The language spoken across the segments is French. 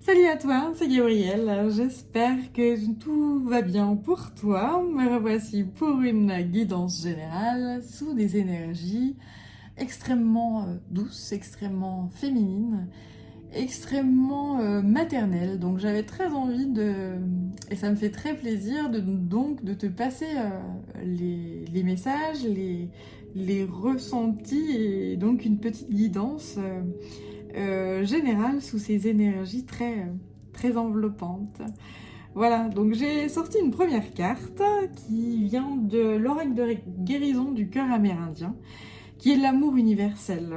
Salut à toi, c'est Gabrielle. J'espère que tout va bien pour toi. Me revoici pour une guidance générale sous des énergies extrêmement douces, extrêmement féminines, extrêmement maternelles. Donc j'avais très envie et ça me fait très plaisir de te passer les messages, les ressentis et donc une petite guidance. Générale sous ces énergies très enveloppantes. Voilà, donc j'ai sorti une première carte qui vient de l'oracle de guérison du cœur amérindien, qui est l'amour universel.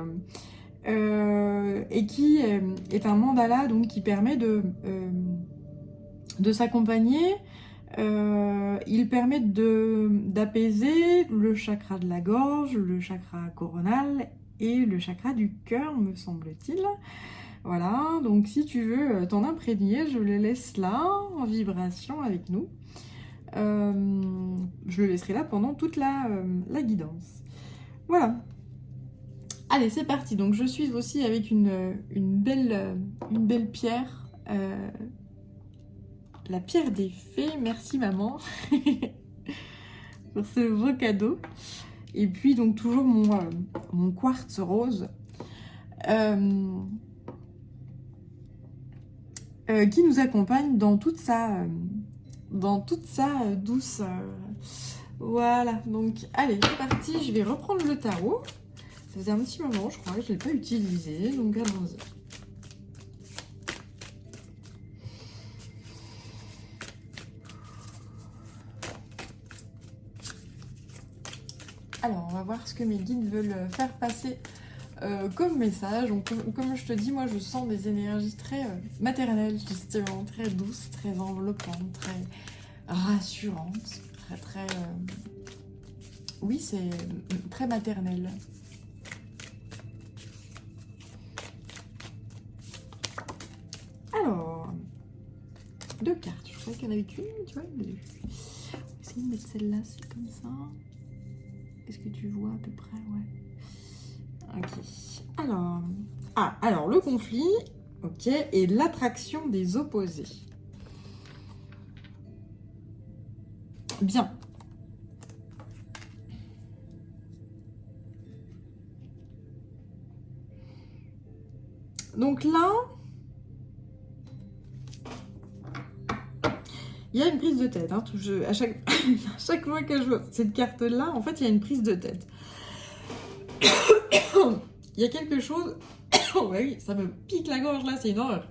Et qui est un mandala donc, qui permet de s'accompagner. Il permet d'apaiser le chakra de la gorge, le chakra coronal et le chakra du cœur, me semble-t-il. Voilà, donc si tu veux t'en imprégner, je le laisse là, en vibration avec nous. Je le laisserai là pendant toute la guidance. Voilà. Allez, c'est parti. Donc je suis aussi avec une belle pierre. La pierre des fées. Merci maman pour ce beau cadeau. Et puis donc toujours mon quartz rose. Qui nous accompagne dans toute sa douce. Voilà, donc allez, c'est parti, je vais reprendre le tarot. Ça faisait un petit moment, je crois, que je ne l'ai pas utilisé, donc allons-y. Alors, on va voir ce que mes guides veulent faire passer comme message. Donc, comme je te dis, moi je sens des énergies très maternelles, justement, très douces, très enveloppantes, très rassurantes, très oui, c'est très maternel. Alors, 2 cartes, je crois qu'il y en avait qu'une, tu vois, 2. On va essayer de mettre celle-là, c'est comme ça. Est-ce que tu vois à peu près? Ouais. Ok. Alors le conflit, ok, et l'attraction des opposés. Bien. Donc là, il y a une prise de tête. Hein, à chaque fois que je vois cette carte-là, en fait, il y a une prise de tête. Il y a quelque chose... oui, ça me pique la gorge là, c'est une horreur.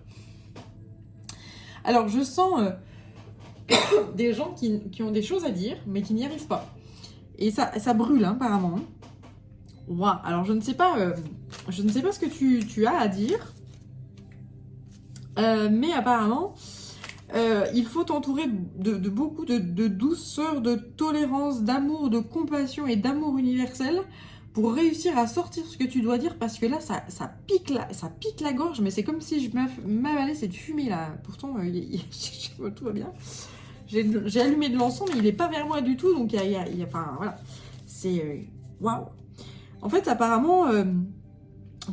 Alors, je sens des gens qui ont des choses à dire, mais qui n'y arrivent pas. Et ça brûle, hein, apparemment. Wow. Alors, je ne sais pas ce que tu as à dire. Mais apparemment, il faut t'entourer de beaucoup de douceur, de tolérance, d'amour, de compassion et d'amour universel pour réussir à sortir ce que tu dois dire, parce que là, ça pique la gorge, mais c'est comme si je m'avalais cette fumée là. Pourtant, tout va bien. J'ai allumé de l'encens, mais il n'est pas vers moi du tout, donc enfin, voilà. C'est... waouh. En fait, apparemment,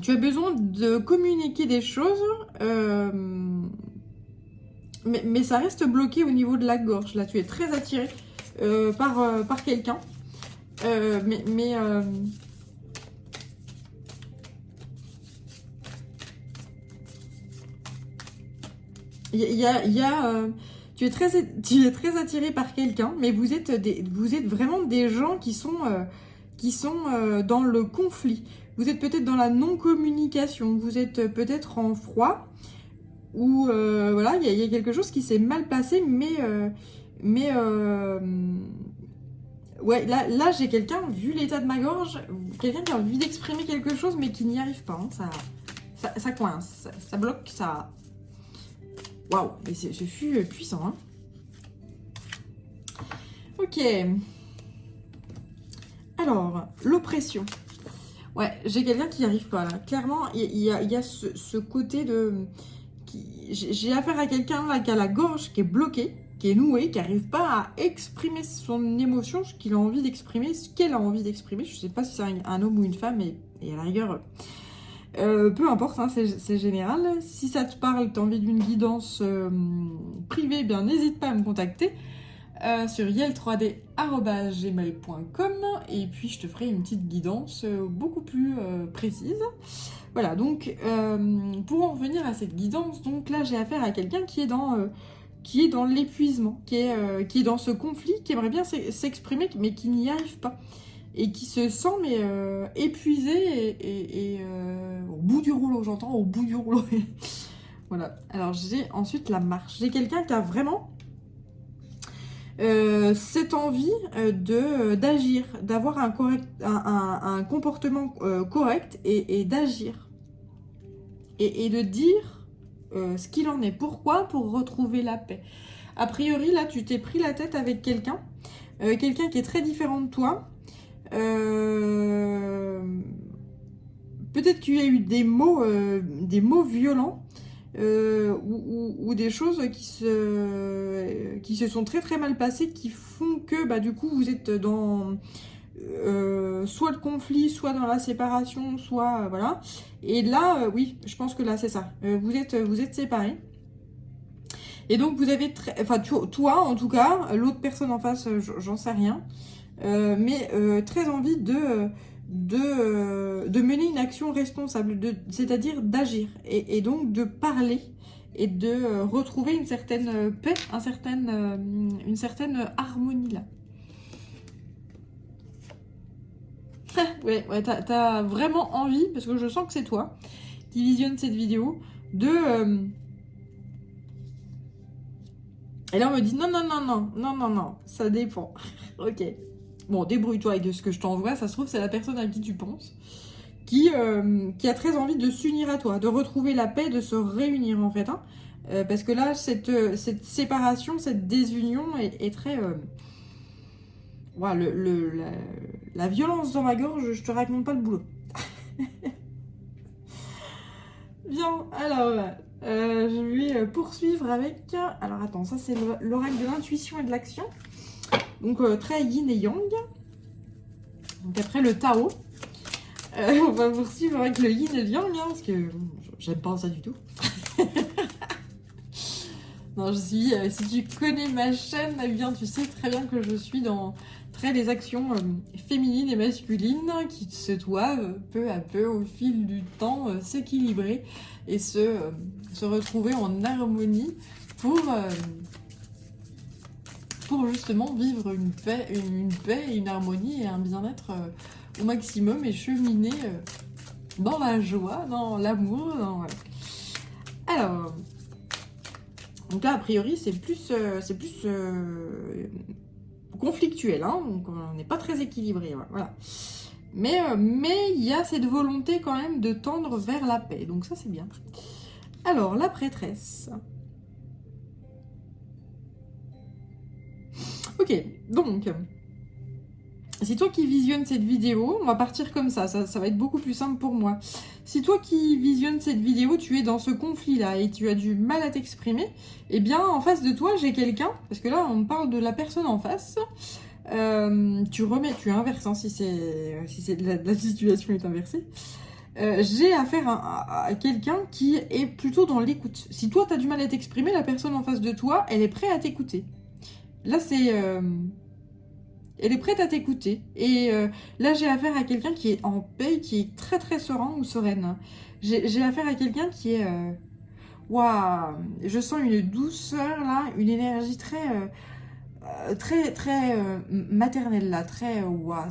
tu as besoin de communiquer des choses, mais ça reste bloqué au niveau de la gorge. Là, tu es très attiré par quelqu'un. Tu es très attiré par quelqu'un, mais vous êtes vraiment des gens qui sont dans le conflit. Vous êtes peut-être dans la non-communication, vous êtes peut-être en froid, ou voilà, il y a quelque chose qui s'est mal passé, ouais, là j'ai quelqu'un, vu l'état de ma gorge, quelqu'un qui a envie d'exprimer quelque chose, mais qui n'y arrive pas. Hein, ça coince, ça bloque, ça... Waouh, mais ce fut puissant, hein. Ok. Alors, l'oppression. Ouais, j'ai quelqu'un qui n'y arrive pas, là. Clairement, il y a ce côté de... J'ai affaire à quelqu'un là qui a la gorge qui est bloquée, qui est nouée, qui n'arrive pas à exprimer son émotion, ce qu'il a envie d'exprimer, ce qu'elle a envie d'exprimer. Je ne sais pas si c'est un homme ou une femme, et à la rigueur... Peu importe, hein, c'est général. Si ça te parle, tu as envie d'une guidance privée, eh bien n'hésite pas à me contacter sur yel3d@gmail.com et puis je te ferai une petite guidance beaucoup plus précise. Voilà, donc pour en revenir à cette guidance, donc là j'ai affaire à quelqu'un qui est dans l'épuisement, qui est dans ce conflit, qui aimerait bien s'exprimer, mais qui n'y arrive pas. Et qui se sent mais épuisé et au bout du rouleau, j'entends, au bout du rouleau. Voilà, alors j'ai ensuite la marche. J'ai quelqu'un qui a vraiment cette envie d'agir, d'avoir un comportement correct et d'agir. Et de dire ce qu'il en est. Pourquoi? Pour retrouver la paix. A priori, là, tu t'es pris la tête avec quelqu'un qui est très différent de toi. Peut-être qu'il y a eu des mots violents ou des choses qui se sont très très mal passées, qui font que bah, du coup vous êtes dans soit le conflit, soit dans la séparation, soit voilà. Et là, oui, je pense que là c'est ça. Vous êtes séparés. Et donc vous avez toi en tout cas, l'autre personne en face, j'en sais rien. Mais très envie de mener une action responsable, c'est-à-dire d'agir, et donc de parler, et de retrouver une certaine paix, une certaine harmonie là. Ouais, t'as vraiment envie, parce que je sens que c'est toi qui visionne cette vidéo, Et là on me dit non, ça dépend. Ok. Bon, débrouille-toi avec ce que je t'envoie, ça se trouve c'est la personne à qui tu penses, qui a très envie de s'unir à toi, de retrouver la paix, de se réunir en fait. Hein. Parce que là, cette séparation, cette désunion est très... Voilà, la violence dans ma gorge, je te raconte pas le boulot. Bien, alors, je vais poursuivre avec... Alors attends, ça c'est l'oracle de l'intuition et de l'action. Donc très yin et yang. Donc après le Tao. On va poursuivre avec le yin et le yang, hein, parce que j'aime pas ça du tout. Non, si tu connais ma chaîne, eh bien tu sais très bien que je suis dans les actions féminines et masculines qui se doivent peu à peu au fil du temps s'équilibrer et se retrouver en harmonie pour justement vivre une paix et une harmonie et un bien-être au maximum et cheminer dans la joie, dans l'amour. Voilà. Alors, donc là, a priori, c'est plus conflictuel, hein, donc on n'est pas très équilibré. Voilà. Mais il y a cette volonté quand même de tendre vers la paix, donc ça c'est bien. Alors, la prêtresse. Ok, donc, si toi qui visionnes cette vidéo, on va partir comme ça va être beaucoup plus simple pour moi. Si toi qui visionnes cette vidéo, tu es dans ce conflit-là et tu as du mal à t'exprimer, eh bien, en face de toi, j'ai quelqu'un, parce que là, on parle de la personne en face, tu inverses, hein, si la situation est inversée. J'ai affaire à quelqu'un qui est plutôt dans l'écoute. Si toi, tu as du mal à t'exprimer, la personne en face de toi, elle est prête à t'écouter. Là, elle est prête à t'écouter. Et là, j'ai affaire à quelqu'un qui est en paix, qui est très très serein ou sereine. J'ai affaire à quelqu'un qui est... Waouh, je sens une douceur là, une énergie très maternelle là, très... Waouh,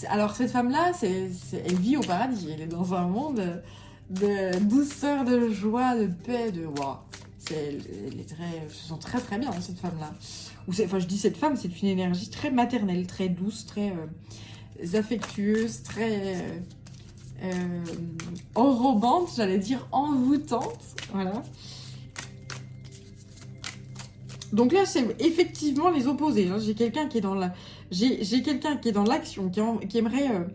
alors cette femme-là, elle vit au paradis. Elle est dans un monde de douceur, de joie, de paix, de... Waouh. Je sens très très bien cette femme-là. Enfin, je dis cette femme, c'est une énergie très maternelle, très douce, très affectueuse, très enrobante, j'allais dire envoûtante. Voilà. Donc là, c'est effectivement les opposés. Hein. J'ai quelqu'un qui est dans l'action, qui aimerait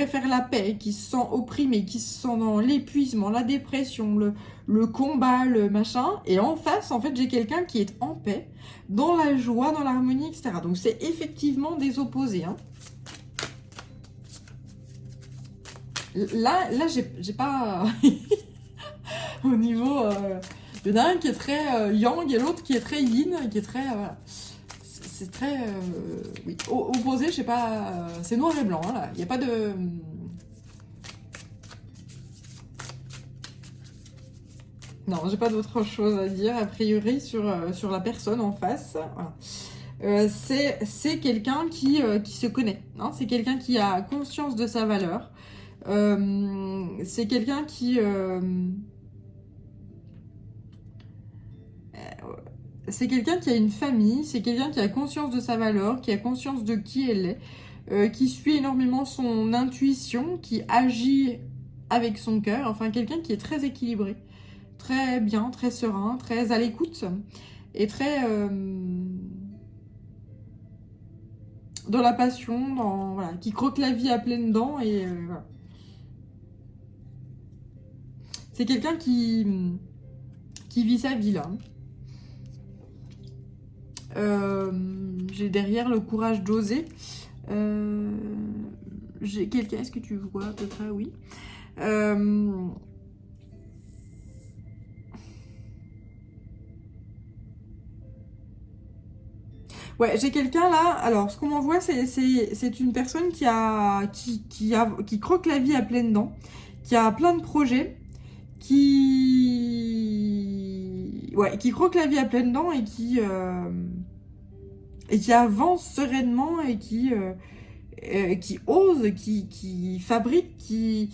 faire la paix, qui se sent opprimé, qui se sent dans l'épuisement, la dépression, le combat, le machin. Et en face, en fait, j'ai quelqu'un qui est en paix, dans la joie, dans l'harmonie, etc. Donc c'est effectivement des opposés. Hein. Là j'ai pas... au niveau... il y en a un qui est très yang et l'autre qui est très yin, qui est très... voilà. C'est très... oui, opposé, je sais pas... c'est noir et blanc, hein, là. Il n'y a pas de... Non, j'ai pas d'autre chose à dire, a priori, sur la personne en face. Voilà. C'est quelqu'un qui se connaît. Hein, c'est quelqu'un qui a conscience de sa valeur. C'est quelqu'un qui... c'est quelqu'un qui a une famille, c'est quelqu'un qui a conscience de sa valeur, qui a conscience de qui elle est, qui suit énormément son intuition, qui agit avec son cœur, enfin quelqu'un qui est très équilibré, très bien, très serein, très à l'écoute, et très dans la passion, voilà, qui croque la vie à pleines dents, et voilà. C'est quelqu'un qui vit sa vie là. J'ai derrière le courage d'oser. J'ai quelqu'un, est-ce que tu vois à peu près? Oui. Ouais, j'ai quelqu'un là. Alors, ce qu'on m'envoie, c'est une personne qui croque la vie à pleines dents, qui a plein de projets, qui croque la vie à pleines dents et qui avance sereinement et qui ose, qui fabrique, et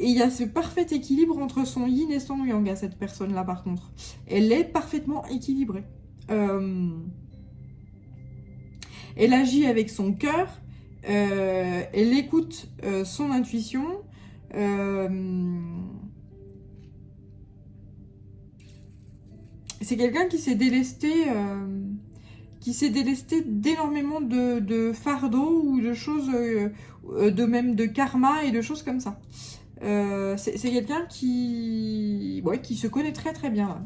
il y a ce parfait équilibre entre son yin et son yang à cette personne-là, par contre. Elle est parfaitement équilibrée. Elle agit avec son cœur, elle écoute son intuition. C'est quelqu'un qui s'est délesté d'énormément de fardeaux ou de choses, de même de karma et de choses comme ça. C'est quelqu'un qui se connaît très très bien là.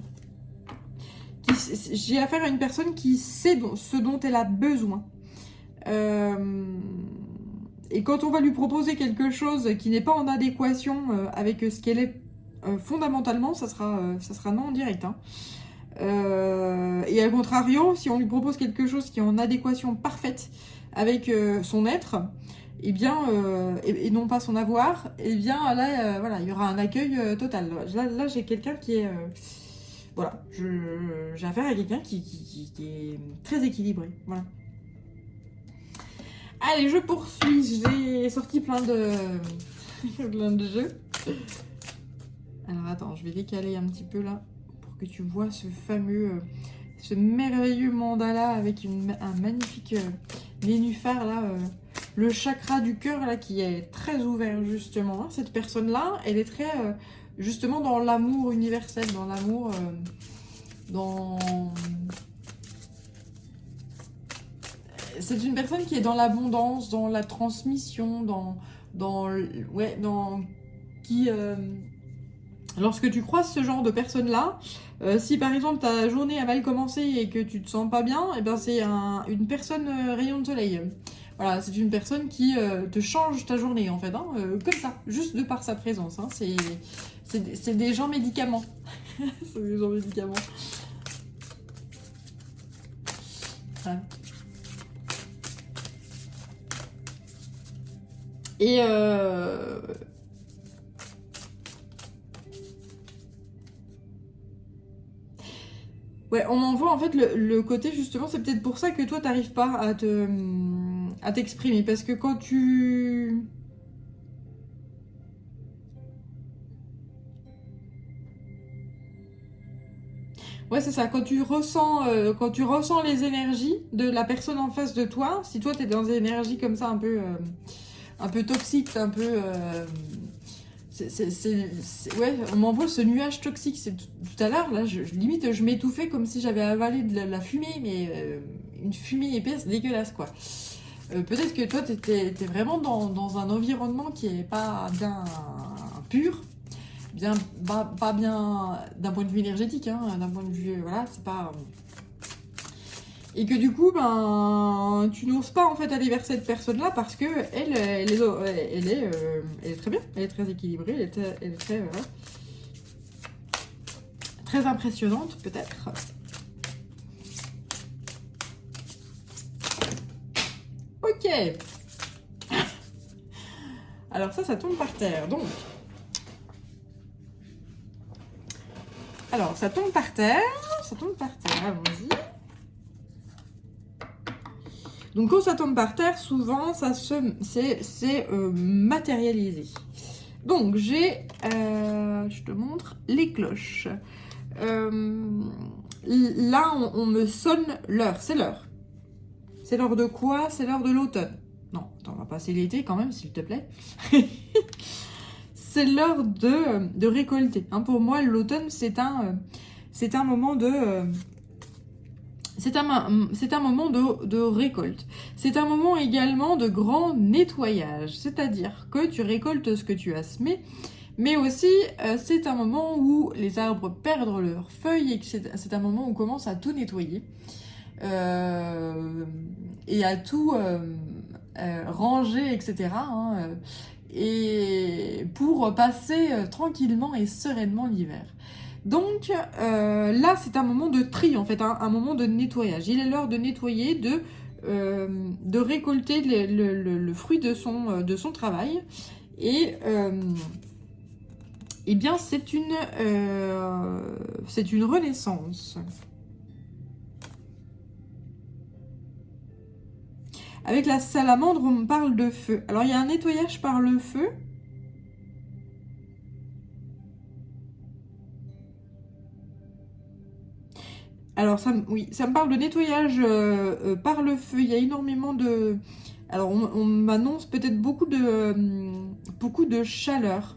J'ai affaire à une personne qui sait ce dont elle a besoin. Et quand on va lui proposer quelque chose qui n'est pas en adéquation avec ce qu'elle est fondamentalement, ça sera non en direct. Hein. Et à contrario, si on lui propose quelque chose qui est en adéquation parfaite avec son être, eh bien, et non pas son avoir, eh bien là, voilà, il y aura un accueil total. Là j'ai quelqu'un qui est... voilà, j'ai affaire à quelqu'un qui est très équilibré. Voilà. Allez, je poursuis. J'ai sorti plein de jeux. Alors attends, je vais décaler un petit peu là pour que tu vois ce merveilleux mandala avec un magnifique nénuphar là, le chakra du cœur là qui est très ouvert justement. Cette personne-là, elle est très justement dans l'amour universel, dans l'amour, dans... C'est une personne qui est dans l'abondance, dans la transmission, qui... lorsque tu croises ce genre de personnes-là, si par exemple ta journée a mal commencé et que tu te sens pas bien, eh ben c'est une personne rayon de soleil. Voilà, c'est une personne qui te change ta journée en fait, hein, comme ça, juste de par sa présence. Hein, c'est des gens médicaments. C'est des gens médicaments. Ouais. Et ouais, on m'envoie en fait le côté justement, c'est peut-être pour ça que toi t'arrives pas à t'exprimer, parce que quand tu... Ouais, c'est ça, quand tu ressens les énergies de la personne en face de toi, si toi t'es dans des énergies comme ça un peu toxiques, un peu... ouais, on m'envoie ce nuage toxique. Tout à l'heure, là, limite, je m'étouffais comme si j'avais avalé de la fumée, mais une fumée épaisse, dégueulasse, quoi. Peut-être que toi, t'es vraiment dans un environnement qui est pas bien pur, pas bien d'un point de vue énergétique, hein, d'un point de vue, voilà, c'est pas... Et que du coup, ben, tu n'oses pas en fait aller vers cette personne-là parce que elle est très bien, elle est très équilibrée, elle est très, très impressionnante peut-être. Ok. Alors ça tombe par terre. Donc, alors ça tombe par terre, allons-y. Donc quand ça tombe par terre, souvent c'est matérialisé. Donc j'ai, je te montre les cloches. Là on me sonne l'heure, c'est l'heure. C'est l'heure de quoi? C'est l'heure de l'automne. Non, attends, on va passer l'été quand même, s'il te plaît. C'est l'heure de récolter. Hein, pour moi, l'automne, c'est un moment de... c'est un moment de récolte. C'est un moment également de grand nettoyage. C'est-à-dire que tu récoltes ce que tu as semé, mais aussi c'est un moment où les arbres perdent leurs feuilles et que c'est un moment où on commence à tout nettoyer. Et à tout ranger, etc. Hein, et pour passer tranquillement et sereinement l'hiver. Donc là, c'est un moment de tri, en fait, un moment de nettoyage. Il est l'heure de nettoyer, de récolter le fruit de son travail. Et eh bien, c'est une renaissance. Avec la salamandre, on me parle de feu. Alors, il y a un nettoyage par le feu. Alors, oui, ça me parle de nettoyage par le feu. Il y a énormément de... Alors, on m'annonce peut-être beaucoup de chaleur.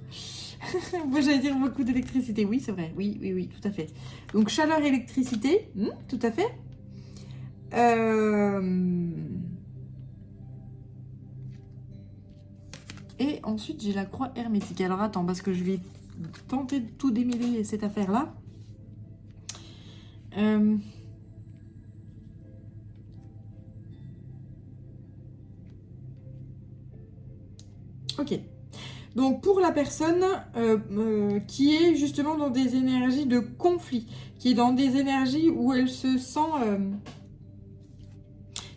Moi, j'allais dire beaucoup d'électricité. Oui, c'est vrai. Oui, oui, oui, tout à fait. Donc, chaleur, électricité. Tout à fait. Et ensuite, j'ai la croix hermétique. Alors, attends, parce que je vais tenter de tout démêler cette affaire-là. Ok. Donc, pour la personne qui est justement dans des énergies de conflit, qui est dans des énergies où elle se sent...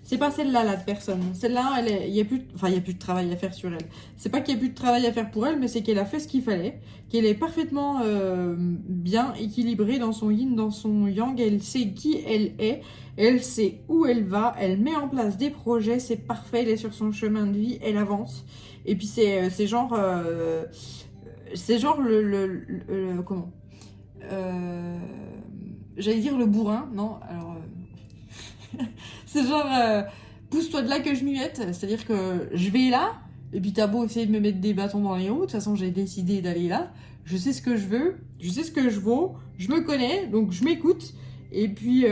c'est pas celle-là, la personne. Celle-là, il n'y a plus de travail à faire sur elle. C'est pas qu'il n'y a plus de travail à faire pour elle, mais c'est qu'elle a fait ce qu'il fallait, qu'elle est parfaitement bien équilibrée dans son yin, dans son yang. Elle sait qui elle est, elle sait où elle va, elle met en place des projets, c'est parfait, elle est sur son chemin de vie, elle avance. Et puis c'est genre comment j'allais dire le bourrin, non, alors c'est genre pousse-toi de là que je m'y mette, c'est-à-dire que je vais là, et puis t'as beau essayer de me mettre des bâtons dans les roues, de toute façon j'ai décidé d'aller là, je sais ce que je veux, je sais ce que je vaux, je me connais, donc je m'écoute, et puis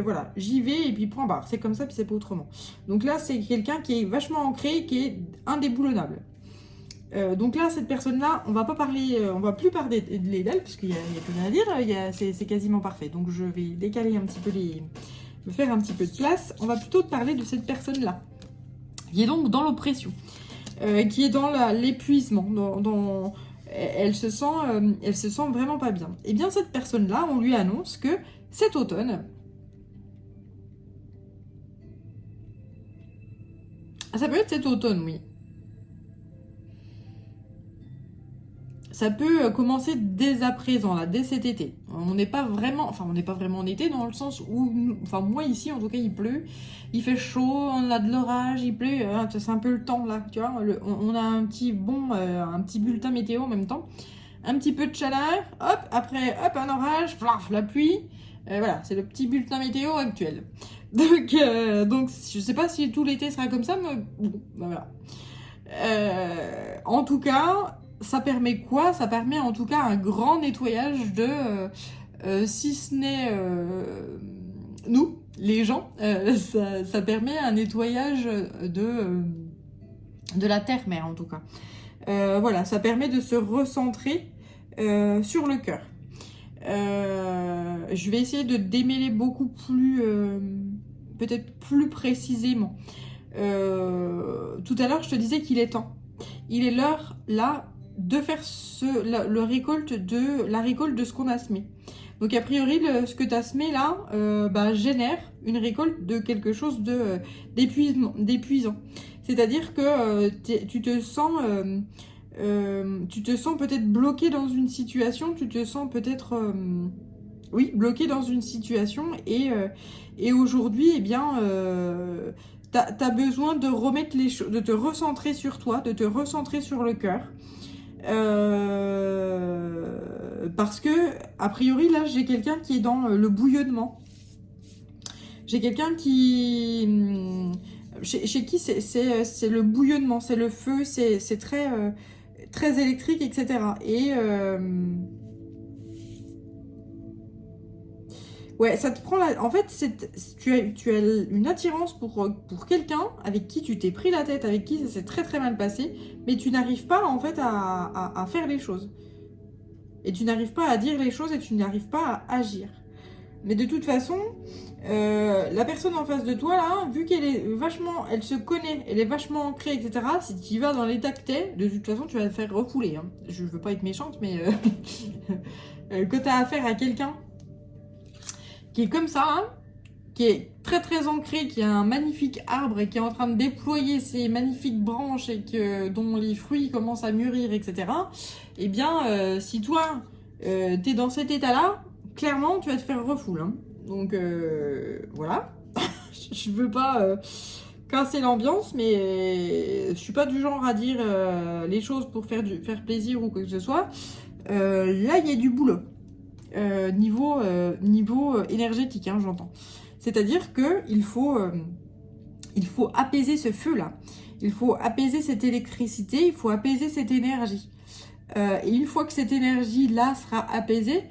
voilà, j'y vais, et puis point barre, c'est comme ça, puis c'est pas autrement. Donc là, c'est quelqu'un qui est vachement ancré, qui est indéboulonnable. Donc là, cette personne-là, on va plus parler d'elle, parce qu'il y a plus rien à dire, c'est quasiment parfait. Donc je vais décaler un petit peu me faire un petit peu de place. On va plutôt te parler de cette personne-là, qui est donc dans l'oppression, qui est dans l'épuisement, elle se sent vraiment pas bien. Et bien cette personne-là, on lui annonce que cet automne, ça peut être cet automne, oui. Ça peut commencer dès à présent, là, dès cet été. On n'est pas vraiment en été dans le sens où, enfin moi ici en tout cas il pleut, il fait chaud, on a de l'orage, il pleut, c'est un peu le temps là, tu vois. On a un petit bulletin météo en même temps, un petit peu de chaleur, hop, après hop un orage, flaf, la pluie, voilà, c'est le petit bulletin météo actuel. Donc je sais pas si tout l'été sera comme ça, mais bon, ben voilà. En tout cas, ça permet quoi? Ça permet en tout cas un grand nettoyage si ce n'est nous, les gens, ça permet un nettoyage de la terre-mère en tout cas. Voilà, ça permet de se recentrer sur le cœur. Je vais essayer de démêler beaucoup plus, peut-être plus précisément. Tout à l'heure, je te disais qu'il est temps. Il est l'heure, là, de faire la récolte de ce qu'on a semé. Donc, a priori, ce que tu as semé, là, génère une récolte de quelque chose d'épuisant. C'est-à-dire que tu te sens peut-être bloqué dans une situation, tu te sens peut-être bloqué dans une situation et aujourd'hui, eh bien, t'as besoin de remettre les choses, de te recentrer sur toi, de te recentrer sur le cœur. Parce que, a priori, là, j'ai quelqu'un qui est dans le bouillonnement. J'ai quelqu'un qui... Chez qui c'est le bouillonnement, c'est le feu, c'est très, très électrique, etc. Et... ouais, ça te prend la... En fait, tu as une attirance pour quelqu'un avec qui tu t'es pris la tête, avec qui ça s'est très très mal passé, mais tu n'arrives pas en fait à faire les choses. Et tu n'arrives pas à dire les choses et tu n'arrives pas à agir. Mais de toute façon, la personne en face de toi, là, vu qu'elle est vachement... Elle se connaît, elle est vachement ancrée, etc. Si tu y vas dans l'état que t'es, de toute façon, tu vas te faire refouler. Hein. Je veux pas être méchante, mais... quand t'as affaire à quelqu'un qui est comme ça, hein, qui est très très ancré, qui a un magnifique arbre et qui est en train de déployer ses magnifiques branches et dont les fruits commencent à mûrir, etc. Eh bien, si toi, t'es dans cet état-là, clairement, tu vas te faire refoule. Hein. Donc, voilà. Je veux pas casser l'ambiance, mais je suis pas du genre à dire les choses pour faire plaisir ou quoi que ce soit. Là, il y a du boulot. Niveau énergétique, hein, j'entends. C'est-à-dire qu'il faut apaiser ce feu-là. Il faut apaiser cette électricité, il faut apaiser cette énergie. Et une fois que cette énergie-là sera apaisée,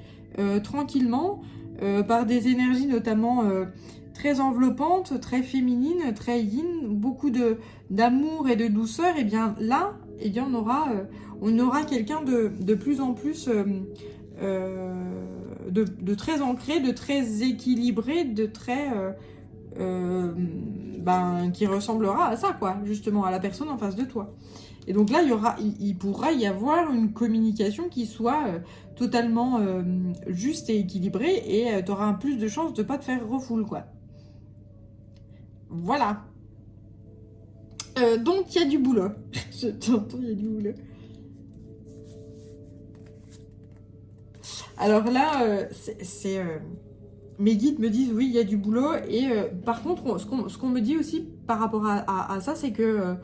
tranquillement, par des énergies notamment très enveloppantes, très féminines, très yin, beaucoup d'amour et de douceur, et bien là, eh bien, on aura quelqu'un de plus en plus... de très ancré, de très équilibré, de très... qui ressemblera à ça, quoi, justement, à la personne en face de toi. Et donc là, il pourra y avoir une communication qui soit totalement juste et équilibrée, et tu auras un plus de chances de pas te faire refoule, quoi. Voilà. Donc, il y a du boulot. J'entends, il y a du boulot. Alors là, mes guides me disent oui, il y a du boulot. Et par contre, ce qu'on me dit aussi par rapport à ça, c'est que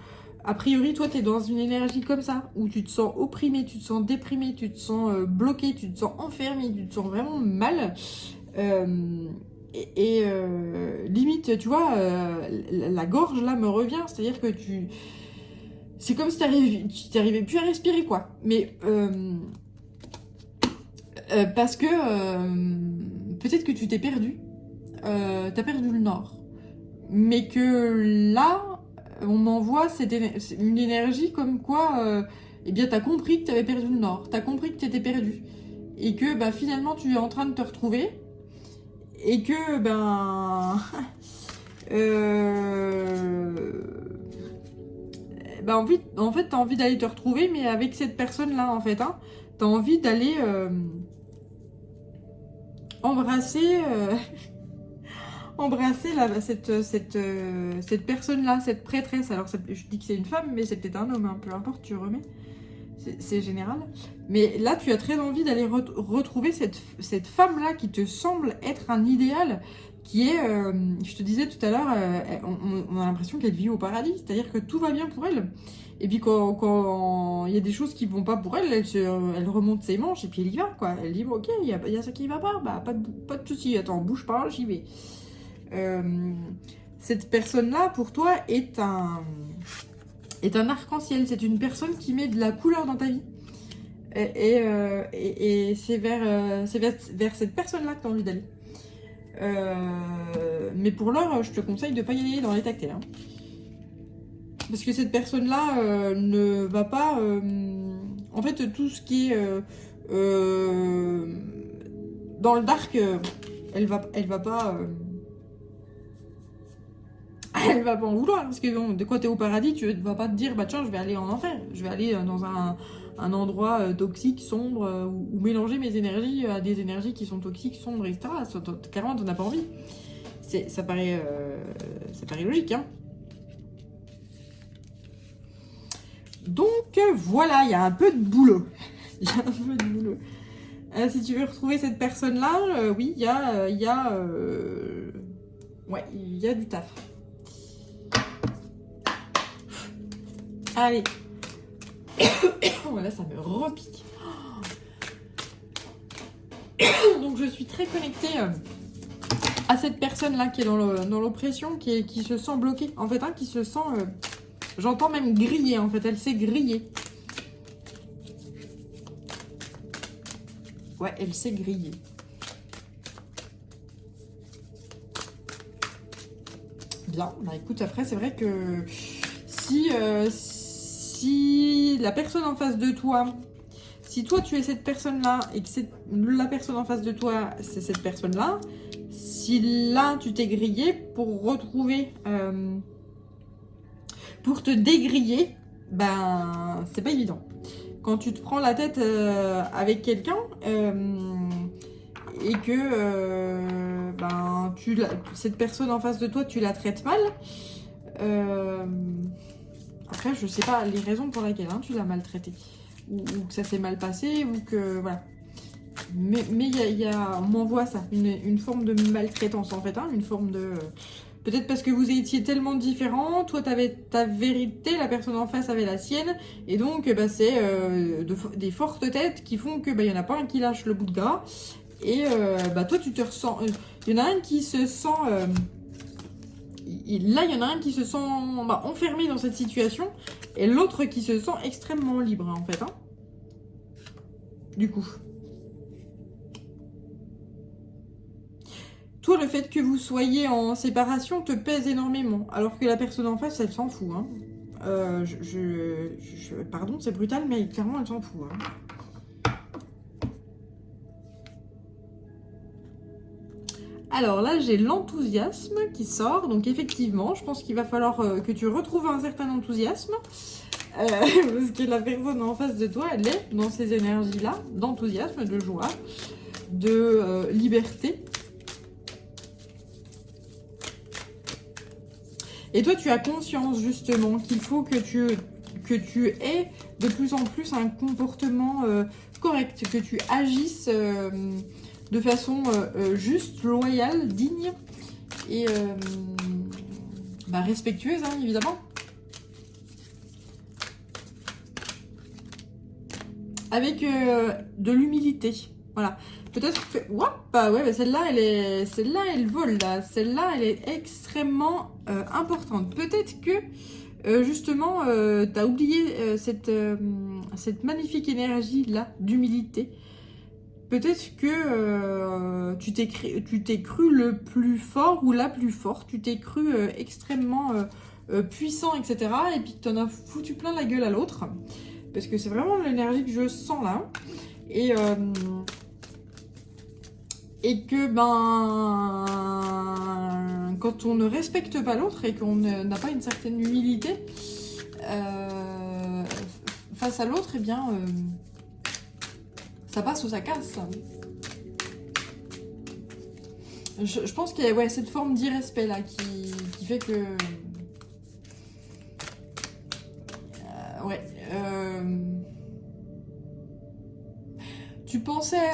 a priori, toi, tu es dans une énergie comme ça, où tu te sens opprimé, tu te sens déprimé, tu te sens bloqué, tu te sens enfermé, tu te sens vraiment mal. Limite, tu vois, la gorge là me revient, c'est-à-dire que c'est comme si tu t'arrivais plus à respirer, quoi. Mais parce que peut-être que tu t'es perdu, t'as perdu le nord, mais que là, on m'envoie une énergie comme quoi, eh bien, t'as compris que t'avais perdu le nord, t'as compris que t'étais perdu, et que bah, finalement tu es en train de te retrouver, et que en fait, t'as envie d'aller te retrouver, mais avec cette personne-là, en fait, hein, t'as envie d'aller embrasser cette personne-là, cette prêtresse. Alors, je dis que c'est une femme, mais c'est peut-être un homme, hein, peu importe, tu remets. C'est général. Mais là, tu as très envie d'aller retrouver cette femme-là qui te semble être un idéal, qui est, je te disais tout à l'heure, on a l'impression qu'elle vit au paradis, c'est-à-dire que tout va bien pour elle. Et puis quand il y a des choses qui vont pas pour elle, elle remonte ses manches et puis elle y va, quoi. Elle dit, bon, ok, il y a ça qui va pas, bah pas de souci, attends, bouge pas, j'y vais. Cette personne-là, pour toi, est un arc-en-ciel. C'est une personne qui met de la couleur dans ta vie. Et c'est vers cette personne-là que tu as envie d'aller. Mais pour l'heure, je te conseille de ne pas y aller dans les tactiles. Hein. Parce que cette personne-là ne va pas... en fait, tout ce qui est dans le dark, elle va pas... elle va pas en vouloir, parce que bon, quand t'es au paradis, tu vas pas te dire, bah tiens, je vais aller en enfer, je vais aller dans un endroit toxique, sombre, ou mélanger mes énergies à des énergies qui sont toxiques, sombres, etc. Carrément, t'en as pas envie. Ça paraît logique, hein. Donc voilà, il y a un peu de boulot. Il y a un peu de boulot. Si tu veux retrouver cette personne-là, oui, il y a du taf. Allez. Voilà, ça me repique. Donc je suis très connectée à cette personne-là qui est dans l'oppression, qui se sent bloquée. En fait, qui se sent... j'entends même griller, en fait. Elle s'est grillée. Ouais, elle s'est grillée. Bien. Bah écoute, après, c'est vrai que si la personne en face de toi... Si toi, tu es cette personne-là et que la personne en face de toi, c'est cette personne-là, si là, tu t'es grillé pour retrouver... pour te dégriller, ben, c'est pas évident. Quand tu te prends la tête avec quelqu'un et que cette personne en face de toi, tu la traites mal, après, je sais pas les raisons pour lesquelles tu l'as maltraité. Ou que ça s'est mal passé, ou que... Voilà. Mais on m'envoie ça, une forme de maltraitance, en fait, une forme de... Peut-être parce que vous étiez tellement différents, toi t'avais ta vérité, la personne en face avait la sienne, et donc c'est des fortes têtes qui font que y en a pas un qui lâche le bout de gras, et toi tu te ressens... Il y en a un qui se sent... là il y en a un qui se sent enfermé dans cette situation, et l'autre qui se sent extrêmement libre en fait. Du coup. Toi, le fait que vous soyez en séparation te pèse énormément, alors que la personne en face, elle s'en fout. Pardon, c'est brutal, mais clairement, elle s'en fout. Alors là, j'ai l'enthousiasme qui sort, donc effectivement, je pense qu'il va falloir que tu retrouves un certain enthousiasme, parce que la personne en face de toi, elle est dans ces énergies-là, d'enthousiasme, de joie, de liberté. Et toi, tu as conscience justement qu'il faut que tu aies de plus en plus un comportement correct, que tu agisses de façon juste, loyale, digne et respectueuse, évidemment. Avec de l'humilité. Voilà. Peut-être que... celle-là, elle vole, là. Celle-là, elle est extrêmement importante. Peut-être que, justement, tu as oublié cette magnifique énergie-là d'humilité. Peut-être que tu t'es cru le plus fort ou la plus forte. Tu t'es cru extrêmement puissant, etc. Et puis que tu en as foutu plein la gueule à l'autre. Parce que c'est vraiment l'énergie que je sens là. Et que quand on ne respecte pas l'autre et qu'on n'a pas une certaine humilité face à l'autre, ça passe ou ça casse. Je pense qu'il y a cette forme d'irrespect là qui fait que... tu pensais,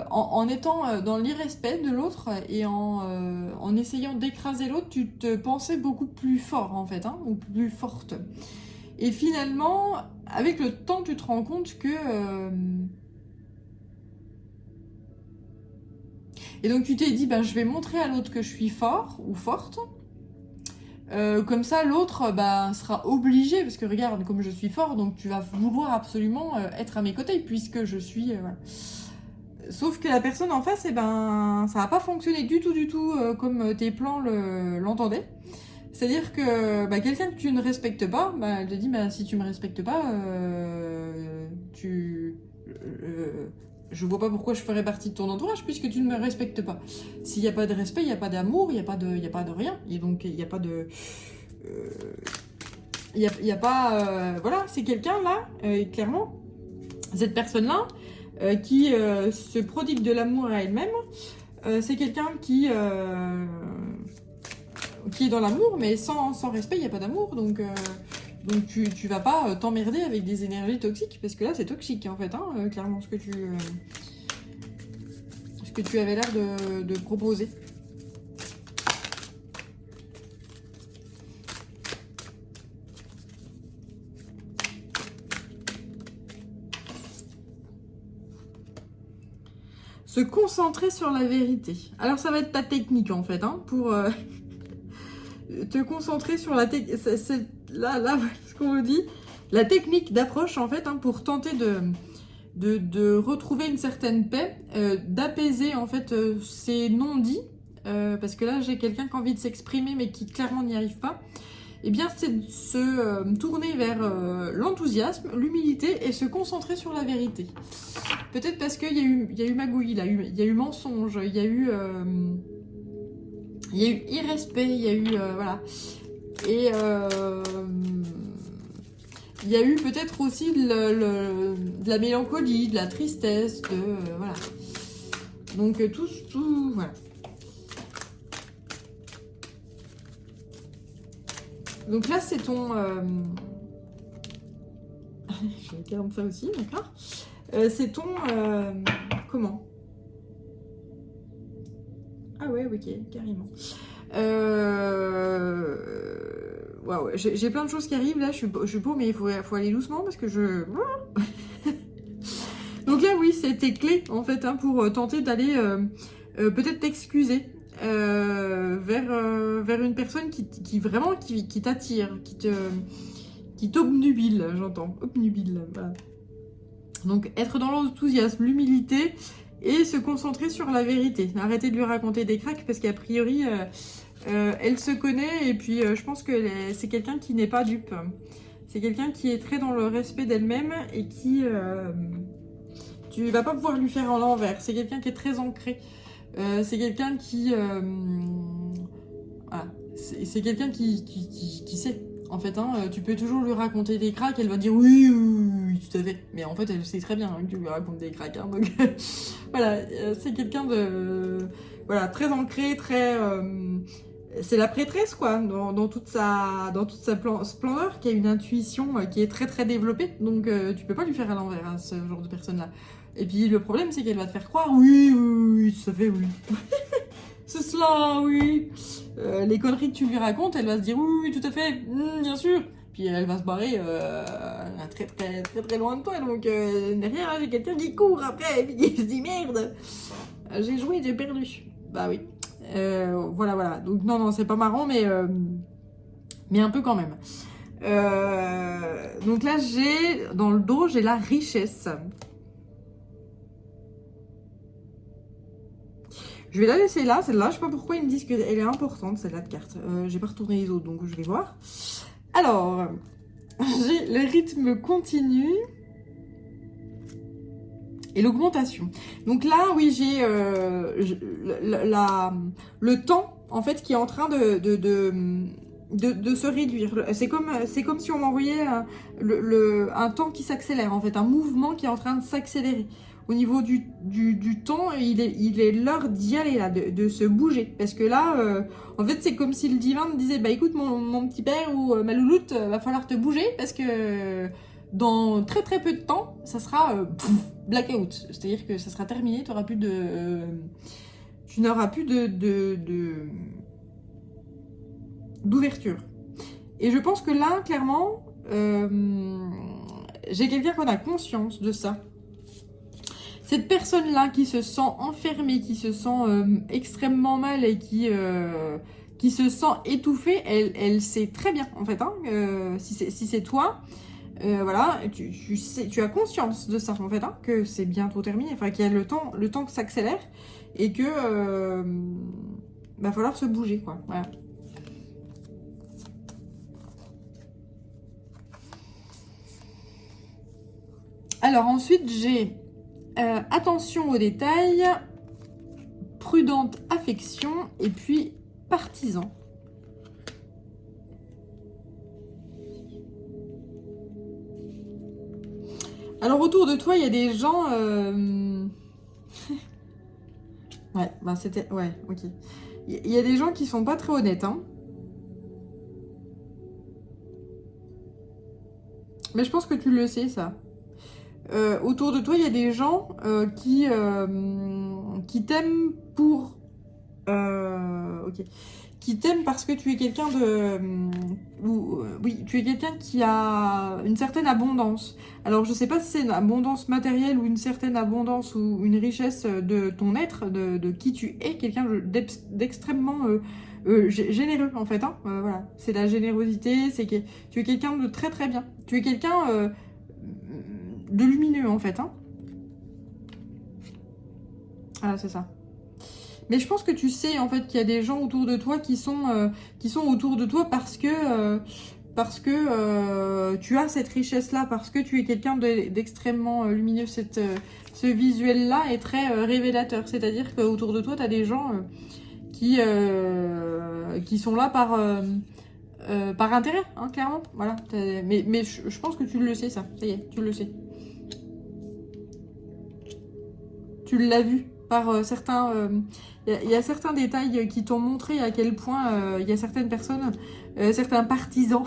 en étant dans l'irrespect de l'autre et en essayant d'écraser l'autre, tu te pensais beaucoup plus fort en fait, ou plus forte. Et finalement, avec le temps, tu te rends compte que... Et donc tu t'es dit, je vais montrer à l'autre que je suis fort ou forte. Comme ça, l'autre sera obligé, parce que regarde, comme je suis fort, donc tu vas vouloir absolument être à mes côtés, puisque je suis... Sauf que la personne en face, ça n'a pas fonctionné du tout comme tes plans l'entendaient. C'est-à-dire que quelqu'un que tu ne respectes pas, elle te dit, si tu me respectes pas, je vois pas pourquoi je ferais partie de ton entourage puisque tu ne me respectes pas. S'il n'y a pas de respect, il n'y a pas d'amour, il n'y a pas de rien. Et donc, il n'y a pas de... il y a pas... voilà, c'est quelqu'un là, clairement, cette personne-là, qui se prodigue de l'amour à elle-même. C'est quelqu'un qui est dans l'amour, mais sans respect, il n'y a pas d'amour. Donc tu vas pas t'emmerder avec des énergies toxiques, parce que là, c'est toxique, en fait, hein, clairement, ce que tu avais l'air de proposer. Se concentrer sur la vérité. Alors, ça va être ta technique, en fait, hein, pour te concentrer sur la technique. Là, ce qu'on me dit, la technique d'approche, en fait, hein, pour tenter de retrouver une certaine paix, d'apaiser, en fait, ces non-dits, parce que là, j'ai quelqu'un qui a envie de s'exprimer, mais qui clairement n'y arrive pas. Eh bien, c'est de se tourner vers l'enthousiasme, l'humilité et se concentrer sur la vérité. Peut-être parce qu'il y a eu magouille, il y a eu mensonge, il y a eu irrespect, il y a eu... voilà. Et il y a eu peut-être aussi de la mélancolie, de la tristesse, voilà. Donc tout, voilà. Donc là, c'est ton... je regarde ça aussi, d'accord. C'est ton... comment? Ah ouais, ok, carrément. Ouais, j'ai plein de choses qui arrivent, là, je suis beau, mais il faut aller doucement, parce que je... Donc là, oui, c'est tes clés, en fait, hein, pour tenter d'aller peut-être t'excuser vers une personne qui vraiment qui t'attire, qui t'obnubile, j'entends. Obnubile, voilà. Donc, être dans l'enthousiasme, l'humilité et se concentrer sur la vérité. Arrêtez de lui raconter des cracks parce qu'a priori, elle se connaît et puis je pense que c'est quelqu'un qui n'est pas dupe. C'est quelqu'un qui est très dans le respect d'elle-même et qui... tu vas pas pouvoir lui faire en l'envers. C'est quelqu'un qui est très ancré. C'est quelqu'un qui... voilà. C'est quelqu'un qui sait. En fait, hein, tu peux toujours lui raconter des cracks, elle va dire oui, oui, oui, tout à fait. Mais en fait, elle sait très bien hein, que tu lui racontes des cracks. Hein, donc voilà, c'est quelqu'un de voilà très ancré, très. C'est la prêtresse quoi, dans toute sa splendeur, qui a une intuition qui est très très développée. Donc tu peux pas lui faire à l'envers hein, ce genre de personne là. Et puis le problème c'est qu'elle va te faire croire oui, oui, oui, tout à fait, oui. C'est cela, oui. Les conneries que tu lui racontes, elle va se dire oui, oui, tout à fait, bien sûr. Puis elle va se barrer très, très, très, très loin de toi. Donc derrière, j'ai quelqu'un qui court après et qui se dit merde, j'ai joué, j'ai perdu. Bah oui. Voilà, voilà. Donc non, non, c'est pas marrant, mais un peu quand même. Donc là, dans le dos, j'ai la richesse. Je vais la laisser là, celle-là. Je sais pas pourquoi ils me disent qu'elle est importante, celle-là de carte. J'ai pas retourné les autres, donc je vais voir. Alors, j'ai le rythme continu et l'augmentation. Donc là, oui, j'ai le temps, en fait, qui est en train de se réduire. C'est comme si on m'envoyait un temps qui s'accélère, en fait, un mouvement qui est en train de s'accélérer. Au niveau du temps, il est l'heure d'y aller, là, de se bouger. Parce que là, en fait, c'est comme si le divin me disait, bah écoute, mon petit père ou ma louloute, va falloir te bouger parce que dans très très peu de temps, ça sera blackout. C'est-à-dire que ça sera terminé, tu n'auras plus d'ouverture. Et je pense que là, clairement, j'ai quelqu'un qui en a conscience de ça. Cette personne-là qui se sent enfermée, qui se sent extrêmement mal et qui se sent étouffée, elle sait très bien, en fait, hein, si c'est toi, voilà, tu as conscience de ça, en fait, hein, que c'est bientôt terminé, enfin, qu'il y a le temps que s'accélère et que va falloir se bouger, quoi, voilà. Alors ensuite, j'ai attention aux détails, prudente affection et puis partisan. Alors autour de toi, il y a des gens... Ouais, bah c'était... Ouais, ok. Il y a des gens qui sont pas très honnêtes, hein. Mais je pense que tu le sais, ça. Autour de toi, il y a des gens qui t'aiment pour... ok. Qui t'aiment parce que tu es quelqu'un de... oui, tu es quelqu'un qui a une certaine abondance. Alors, je sais pas si c'est une abondance matérielle ou une certaine abondance ou une richesse de ton être, de qui tu es, quelqu'un d'extrêmement généreux, en fait. Hein. Voilà, c'est la générosité, c'est que tu es quelqu'un de très très bien. Tu es quelqu'un de lumineux, en fait. Hein. Ah, c'est ça. Mais je pense que tu sais en fait qu'il y a des gens autour de toi qui sont autour de toi parce que tu as cette richesse-là, parce que tu es quelqu'un d'extrêmement lumineux. Ce visuel-là est très révélateur. C'est-à-dire qu'autour de toi, tu as des gens qui sont là par intérêt, hein, clairement. Voilà. Mais je pense que tu le sais, ça. Ça y est, tu le sais. Tu l'as vu par certains... Il y a certains détails qui t'ont montré à quel point il y a certaines personnes, certains partisans,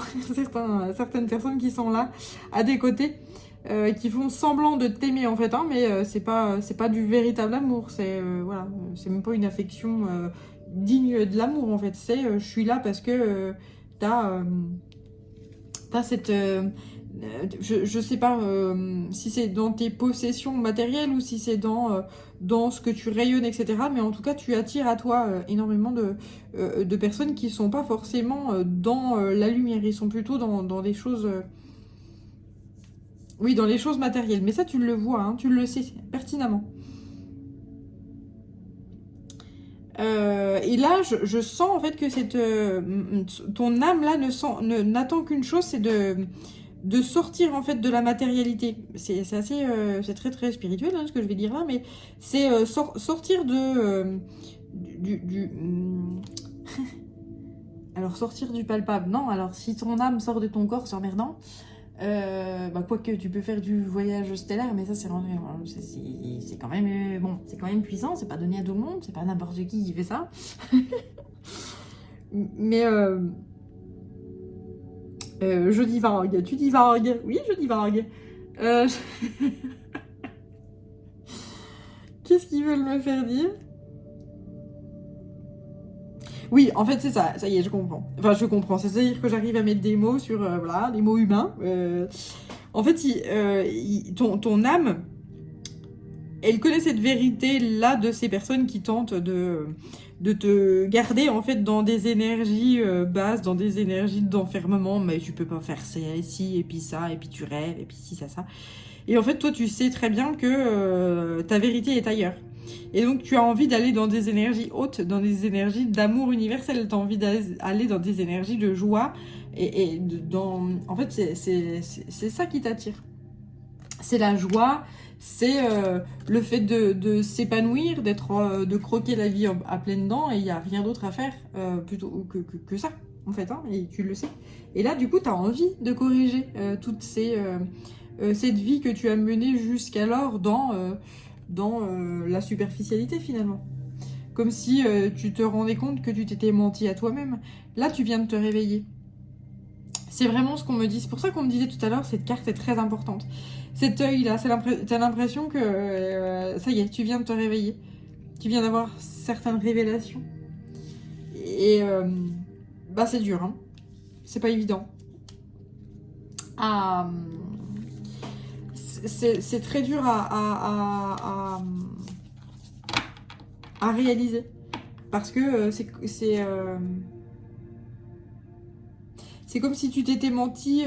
certaines personnes qui sont là, à des côtés, qui font semblant de t'aimer en fait, hein, mais c'est pas du véritable amour, voilà, c'est même pas une affection digne de l'amour en fait, c'est je suis là parce que t'as cette... je sais pas si c'est dans tes possessions matérielles ou si c'est dans ce que tu rayonnes, etc. Mais en tout cas, tu attires à toi énormément de personnes qui sont pas forcément dans la lumière. Ils sont plutôt dans des choses... oui, dans les choses matérielles. Mais ça, tu le vois, hein, tu le sais pertinemment. Et là, je sens en fait que ton âme là n'attend qu'une chose, c'est de sortir en fait de la matérialité. C'est assez, c'est très très spirituel hein, ce que je vais dire là, mais c'est sortir alors sortir du palpable. Non, alors si ton âme sort de ton corps, c'est emmerdant. Bah, quoique tu peux faire du voyage stellaire, mais ça c'est quand même bon, c'est quand même puissant, c'est pas donné à tout le monde, c'est pas n'importe qui fait ça. Mais je divague, tu divagues, oui je divague. Qu'est-ce qu'ils veulent me faire dire? Oui, en fait, c'est ça. Ça y est, je comprends. Enfin, je comprends. C'est-à-dire que j'arrive à mettre des mots sur, voilà, des mots humains. En fait, ton âme, elle connaît cette vérité-là de ces personnes qui tentent de te garder, en fait, dans des énergies basses, dans des énergies d'enfermement. Mais tu peux pas faire ça ici, et puis ça, et puis tu rêves, et puis ci, ça. Et en fait, toi, tu sais très bien que ta vérité est ailleurs. Et donc, tu as envie d'aller dans des énergies hautes, dans des énergies d'amour universel. Tu as envie d'aller dans des énergies de joie. En fait, c'est ça qui t'attire. C'est la joie, c'est le fait de s'épanouir, de croquer la vie à pleines dents. Et il n'y a rien d'autre à faire plutôt que ça, en fait. Hein, et tu le sais. Et là, du coup, tu as envie de corriger toute cette vie que tu as menée jusqu'alors dans la superficialité finalement. Comme si tu te rendais compte que tu t'étais menti à toi-même. Là, tu viens de te réveiller. C'est vraiment ce qu'on me dit. C'est pour ça qu'on me disait tout à l'heure, cette carte est très importante. Cet œil-là, t'as l'impression que ça y est, tu viens de te réveiller. Tu viens d'avoir certaines révélations. Et bah c'est dur, hein. C'est pas évident. C'est très dur à réaliser. Parce que c'est comme si tu t'étais menti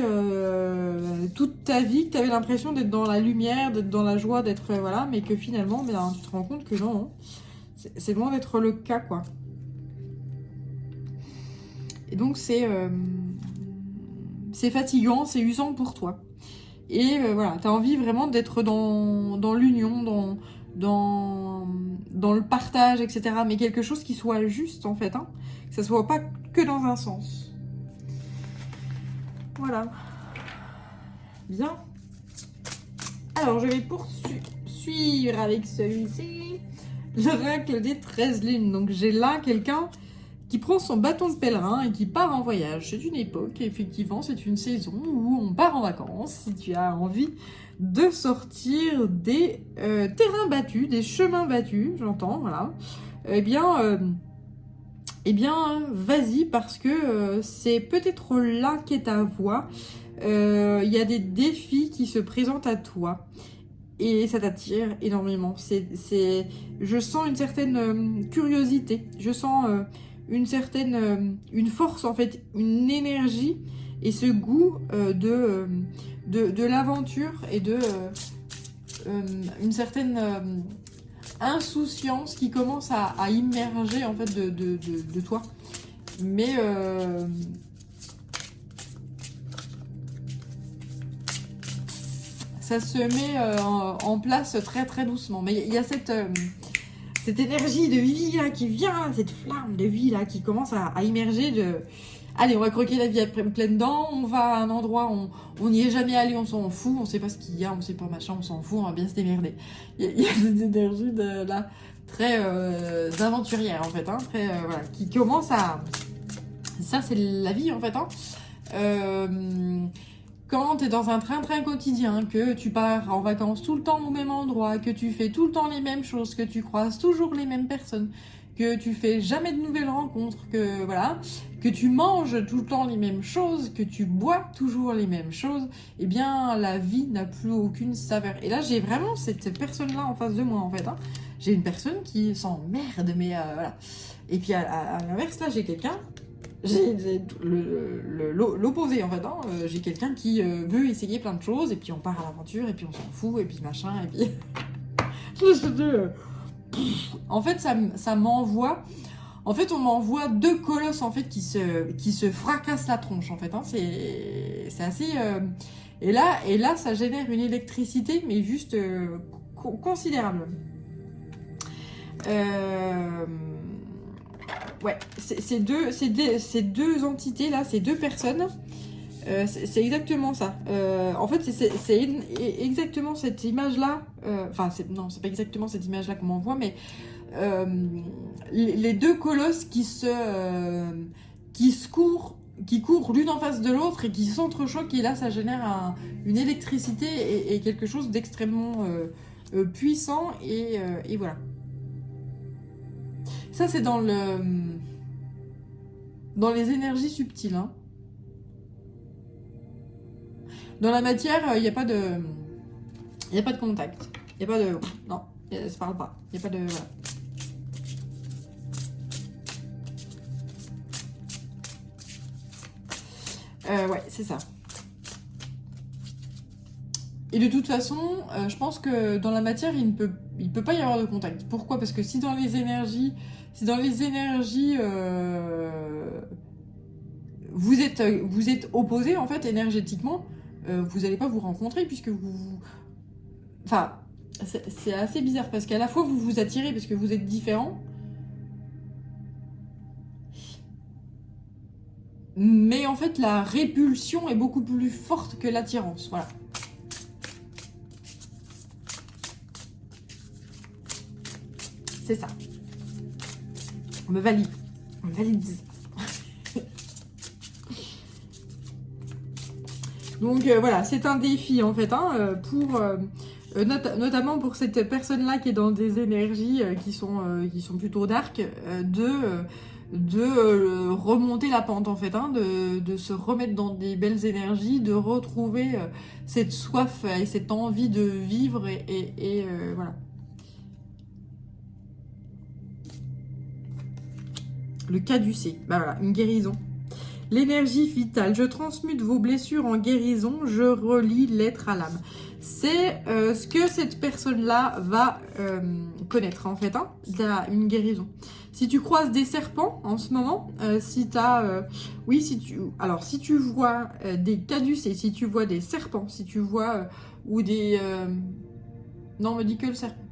toute ta vie, que tu avais l'impression d'être dans la lumière, d'être dans la joie, d'être... voilà, mais que finalement, tu te rends compte que non. C'est loin d'être le cas, quoi. Et donc, c'est fatigant, c'est usant pour toi. Et voilà, tu as envie vraiment d'être dans l'union, dans le partage, etc. Mais quelque chose qui soit juste, en fait. Hein. Que ça soit pas que dans un sens. Voilà. Bien. Alors, je vais poursuivre avec celui-ci. L'oracle des 13 lunes. Donc, j'ai là quelqu'un qui prend son bâton de pèlerin et qui part en voyage. C'est une époque, effectivement, c'est une saison où on part en vacances. Si tu as envie de sortir des terrains battus, des chemins battus, j'entends, voilà. Eh bien, vas-y, parce que c'est peut-être là qu'est ta voie. Il y a des défis qui se présentent à toi. Et ça t'attire énormément. Je sens une certaine curiosité. Je sens une force, en fait, une énergie et ce goût de l'aventure et une certaine insouciance qui commence à immerger, en fait, de toi. Mais ça se met en place très très doucement. Mais il y a cette énergie de vie là qui vient, cette flamme de vie là qui commence à immerger. Allez, on va croquer la vie à pleines dents, on va à un endroit, on n'y est jamais allé, on s'en fout, on sait pas ce qu'il y a, on sait pas machin, on s'en fout, on va bien se démerder. Il y a cette énergie là très aventurière en fait, hein, très, voilà, qui commence à... Ça c'est la vie en fait, hein. Quand tu es dans un train-train quotidien, que tu pars en vacances tout le temps au même endroit, que tu fais tout le temps les mêmes choses, que tu croises toujours les mêmes personnes, que tu fais jamais de nouvelles rencontres, que voilà, que tu manges tout le temps les mêmes choses, que tu bois toujours les mêmes choses, eh bien la vie n'a plus aucune saveur. Et là j'ai vraiment cette personne-là en face de moi en fait. Hein. J'ai une personne qui s'emmerde, mais voilà. Et puis à l'inverse là j'ai quelqu'un. J'ai l'opposé en fait, hein. J'ai quelqu'un qui veut essayer plein de choses et puis on part à l'aventure et puis on s'en fout et puis machin et puis... En fait ça m'envoie... En fait on m'envoie deux colosses en fait qui se fracassent la tronche en fait, hein. C'est assez... Et là ça génère une électricité mais juste considérable. Ouais, ces deux entités-là, ces deux personnes, c'est exactement ça. En fait, c'est exactement cette image-là. Enfin, non, c'est pas exactement cette image-là qu'on m'envoie, mais les deux colosses qui courent l'une en face de l'autre et qui s'entrechoquent. Et là, ça génère une électricité et quelque chose d'extrêmement puissant. Et voilà. Ça, c'est dans les énergies subtiles. Hein. Dans la matière, il n'y a pas de contact. Il n'y a pas de... Non, ça se parle pas. Il n'y a pas de... Voilà. Ouais, c'est ça. Et de toute façon, je pense que dans la matière, il peut pas y avoir de contact. Pourquoi ? Parce que si dans les énergies, vous êtes opposés en fait énergétiquement, vous n'allez pas vous rencontrer puisque enfin, c'est assez bizarre parce qu'à la fois vous vous attirez parce que vous êtes différents, mais en fait la répulsion est beaucoup plus forte que l'attirance. Voilà. C'est ça. On me valide. On me valide. Donc voilà, c'est un défi en fait, hein, pour notamment pour cette personne-là qui est dans des énergies qui sont plutôt dark, de remonter la pente en fait, hein, de se remettre dans des belles énergies, de retrouver cette soif et cette envie de vivre et voilà. Le caducée, bah voilà, une guérison. L'énergie vitale, je transmute vos blessures en guérison, je relie l'être à l'âme. C'est ce que cette personne-là va connaître en fait, hein, une guérison. Si tu croises des serpents en ce moment, si tu as... oui, si tu vois des caducées, si tu vois des serpents, si tu vois... ou des... non, on me dit que le serpent.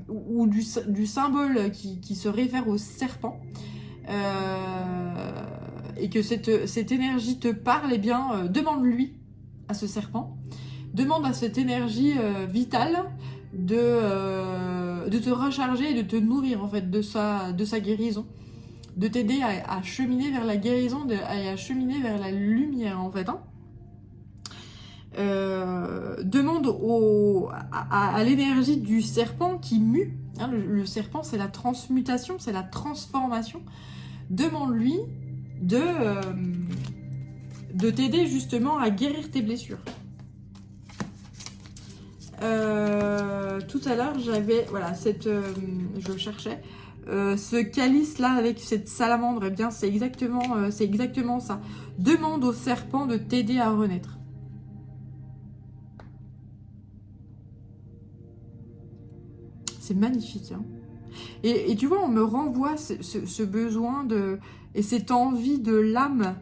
Ou du symbole qui se réfère au serpent. Et que cette énergie te parle, eh bien, demande-lui à ce serpent. Demande à cette énergie vitale de te recharger et de te nourrir en fait de sa guérison, de t'aider à cheminer vers la guérison et à cheminer vers la lumière en fait. Hein. Demande à l'énergie du serpent qui mue. Hein, le serpent, c'est la transmutation, c'est la transformation. Demande-lui de t'aider justement à guérir tes blessures. Tout à l'heure, j'avais, voilà, je cherchais ce calice là avec cette salamandre. Eh bien, c'est exactement ça. Demande au serpent de t'aider à renaître. C'est magnifique. Hein. Et tu vois, on me renvoie ce besoin et cette envie de l'âme.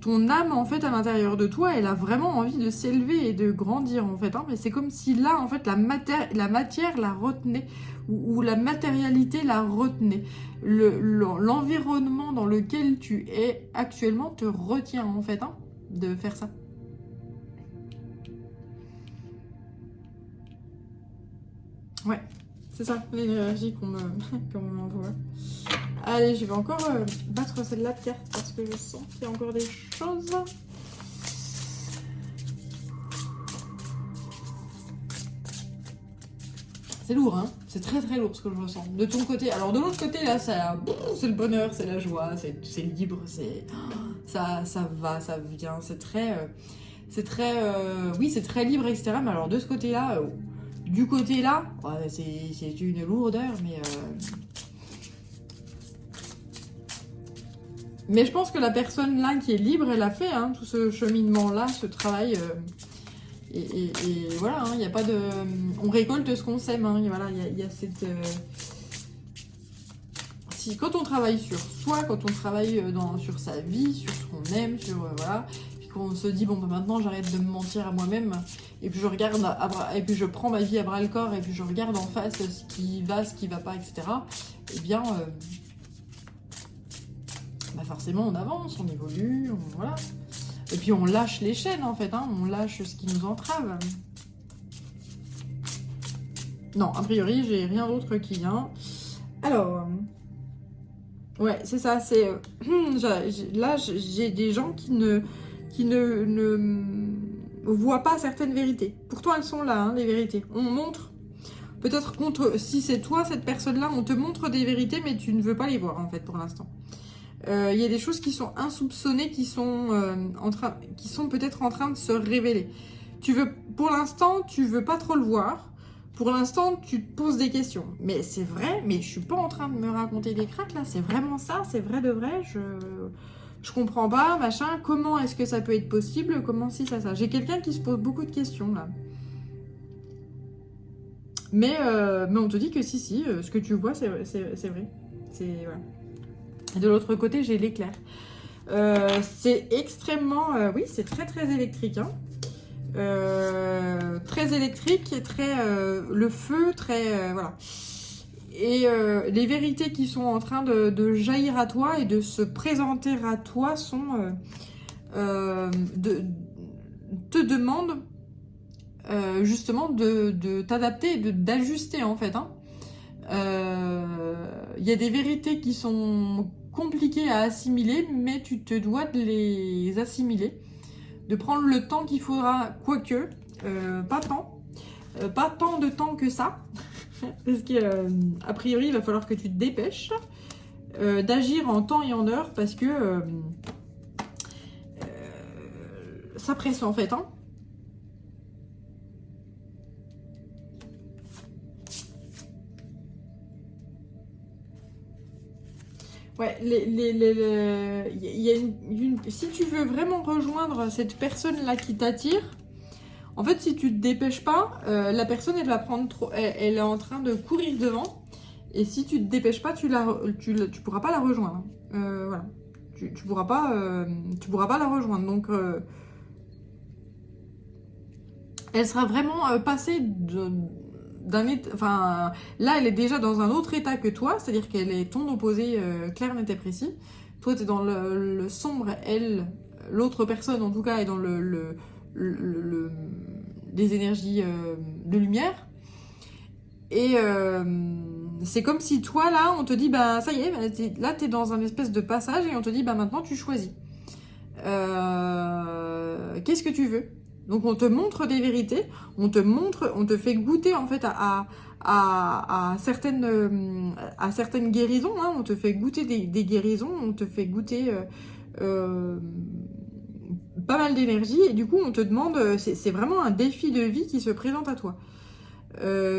Ton âme, en fait, à l'intérieur de toi, elle a vraiment envie de s'élever et de grandir, en fait. Hein. Mais c'est comme si là, en fait, la matière la retenait, ou la matérialité la retenait. L'environnement dans lequel tu es actuellement te retient, en fait, hein, de faire ça. Ouais, c'est ça, l'énergie qu'on m'envoie. Allez, je vais encore battre celle-là de carte parce que je sens qu'il y a encore des choses. C'est lourd, hein. C'est très très lourd ce que je ressens. De ton côté, alors de l'autre côté, là, c'est le bonheur, c'est la joie, c'est libre, ça va, ça vient. C'est très, oui, c'est très libre, etc. Mais alors de ce côté-là, du côté-là, ouais, c'est une lourdeur, mais je pense que la personne là qui est libre, elle a fait hein, tout ce cheminement-là, ce travail. Et voilà, il n'y a pas de... On récolte ce qu'on sème. Hein, voilà, y a cette... Quand on travaille sur soi, quand on travaille sur sa vie, sur ce qu'on aime, sur... voilà, puis qu'on se dit, bon, bah, maintenant j'arrête de me mentir à moi-même, et puis je regarde, et puis je prends ma vie à bras-le-corps, et puis je regarde en face ce qui va pas, etc. Eh bien... bah forcément on avance, on évolue, voilà. Et puis on lâche les chaînes en fait, hein, on lâche ce qui nous entrave. Non, a priori j'ai rien d'autre qui vient. Alors, ouais c'est ça, c'est... là j'ai des gens qui ne voient pas certaines vérités. Pourtant elles sont là, hein, les vérités. On montre, peut-être si c'est toi cette personne-là, on te montre des vérités mais tu ne veux pas les voir en fait pour l'instant. Il y a des choses qui sont insoupçonnées, qui sont peut-être en train de se révéler. Pour l'instant, tu veux pas trop le voir. Pour l'instant, tu te poses des questions. Mais c'est vrai, mais je suis pas en train de me raconter des cracks là. C'est vraiment ça, c'est vrai de vrai. Je comprends pas, machin. Comment est-ce que ça peut être possible? Comment si ça? J'ai quelqu'un qui se pose beaucoup de questions là. Mais on te dit que si, ce que tu vois, c'est vrai. Voilà. Et de l'autre côté, j'ai l'éclair. C'est extrêmement... oui, c'est très très électrique. Hein. Très électrique et très... le feu, très... voilà. Et les vérités qui sont en train de jaillir à toi et de se présenter à toi sont... te demandent justement de t'adapter et d'ajuster en fait. Hein. Y a des vérités qui sont compliquées à assimiler, mais tu te dois de les assimiler, de prendre le temps qu'il faudra, quoique, pas tant de temps que ça, parce qu'a priori il va falloir que tu te dépêches d'agir en temps et en heure, parce que ça presse en fait, hein. Ouais, si tu veux vraiment rejoindre cette personne-là qui t'attire, en fait, si tu te dépêches pas, la personne, elle va prendre trop, elle est en train de courir devant, Et si tu te dépêches pas, tu pourras pas la rejoindre. Voilà. Tu pourras pas la rejoindre. Donc, elle sera vraiment passée d'un état... Enfin, là, elle est déjà dans un autre état que toi, c'est-à-dire qu'elle est ton opposé clair, net et précis. Toi, tu es dans le sombre, elle, l'autre personne, en tout cas, est dans des énergies de lumière. Et c'est comme si toi, là, on te dit, bah ça y est, là, tu es dans un espèce de passage et on te dit, bah maintenant, tu choisis. Qu'est-ce que tu veux? Donc on te montre des vérités, on te fait goûter en fait à certaines guérisons, hein. On te fait goûter des guérisons, on te fait goûter pas mal d'énergie et du coup on te demande, c'est vraiment un défi de vie qui se présente à toi,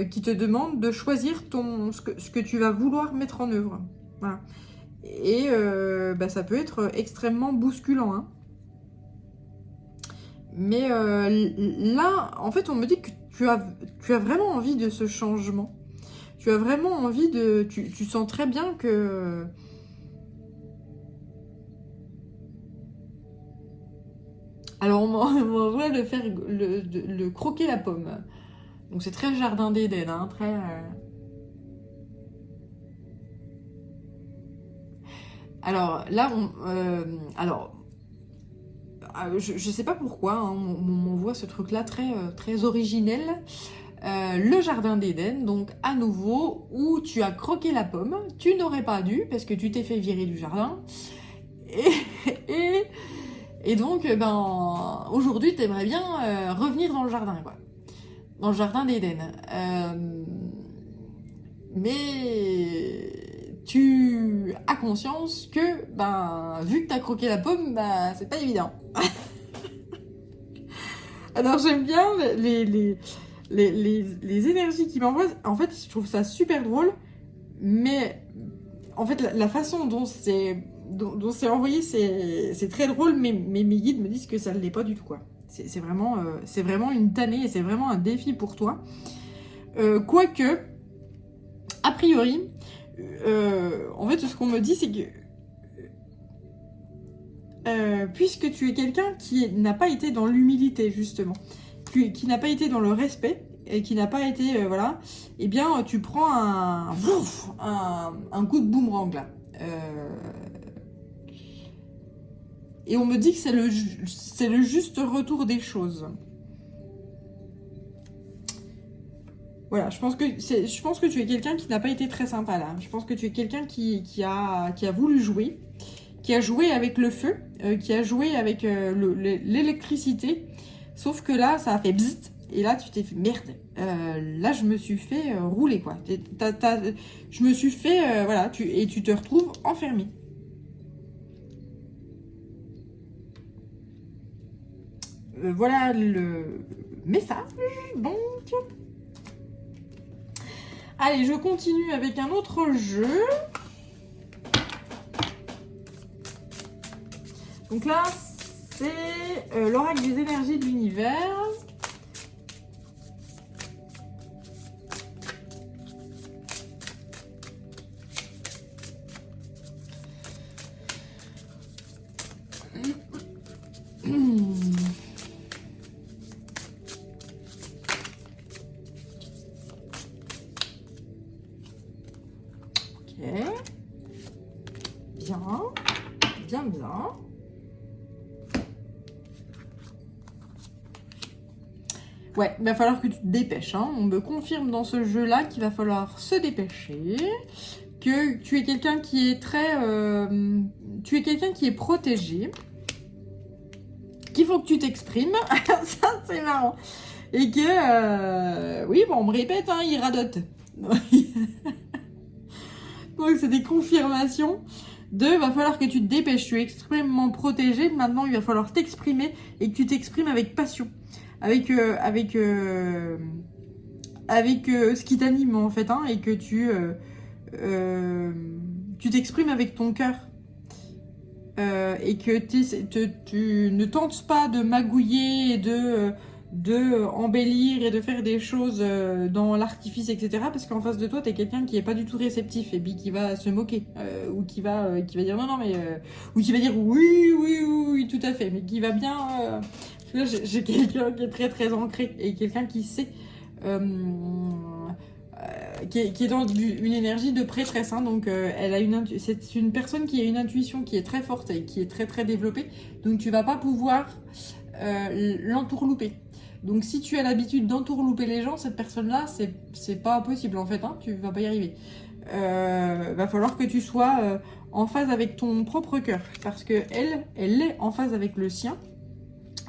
qui te demande de choisir ce que tu vas vouloir mettre en œuvre. Voilà. Et ça peut être extrêmement bousculant, hein. Mais là, en fait, on me dit que tu as vraiment envie de ce changement. Tu as vraiment envie de... Tu sens très bien que... Alors, on m'envoie le croquer la pomme. Donc, c'est très jardin d'Éden, hein, très... Alors, là, je sais pas pourquoi, hein, on m'envoie ce truc-là très originel. Le jardin d'Éden, donc à nouveau, où tu as croqué la pomme, tu n'aurais pas dû, parce que tu t'es fait virer du jardin. Et donc, aujourd'hui, tu aimerais bien revenir dans le jardin, quoi. Dans le jardin d'Éden. Mais tu as conscience que, vu que tu as croqué la pomme, c'est pas évident. Alors j'aime bien les énergies qui m'envoient. En fait, je trouve ça super drôle, mais en fait, la façon dont c'est envoyé, c'est très drôle, mais mes guides me disent que ça ne l'est pas du tout, quoi. C'est vraiment une tannée et c'est vraiment un défi pour toi. Quoique, a priori, en fait, ce qu'on me dit, c'est que puisque tu es quelqu'un qui n'a pas été dans l'humilité, justement, qui n'a pas été dans le respect, et qui n'a pas été, voilà, eh bien, tu prends un coup de boomerang, là. Et on me dit que c'est le juste retour des choses. Voilà, je pense que tu es quelqu'un qui n'a pas été très sympa, là. Je pense que tu es quelqu'un qui a voulu jouer, qui a joué avec le feu, qui a joué avec l'électricité, sauf que là, ça a fait bzzzt, et là, tu t'es fait merde. Là, je me suis fait rouler, quoi. Je me suis fait, voilà, et tu te retrouves enfermé. Voilà le message, donc. Allez, je continue avec un autre jeu. Donc là, c'est l'oracle des énergies de l'univers. Bien. Ouais, il va falloir que tu te dépêches, hein. On me confirme dans ce jeu-là qu'il va falloir se dépêcher, que tu es quelqu'un qui est tu es quelqu'un qui est protégé, qu'il faut que tu t'exprimes, ça c'est marrant, et que, oui, bon, on me répète, hein, il radote. Donc c'est des confirmations. Va falloir que tu te dépêches, tu es extrêmement protégé, maintenant il va falloir t'exprimer et que tu t'exprimes avec passion, avec ce qui t'anime en fait, hein, et que tu t'exprimes avec ton cœur, et que tu ne tentes pas de magouiller et de embellir et de faire des choses dans l'artifice, etc. Parce qu'en face de toi, t'es quelqu'un qui est pas du tout réceptif et puis qui va se moquer ou qui va dire non, non, mais ou qui va dire oui, oui, oui, oui, tout à fait, mais qui va bien. Là, j'ai quelqu'un qui est très très ancré et quelqu'un qui sait. euh, qui est dans une énergie de prêtresse, hein, donc c'est une personne qui a une intuition qui est très forte et qui est très très développée, donc tu vas pas pouvoir l'entourlouper. Donc si tu as l'habitude d'entourlouper les gens, cette personne-là, c'est pas possible en fait, hein, tu vas pas y arriver. Va falloir que tu sois en phase avec ton propre cœur, parce que elle est en phase avec le sien,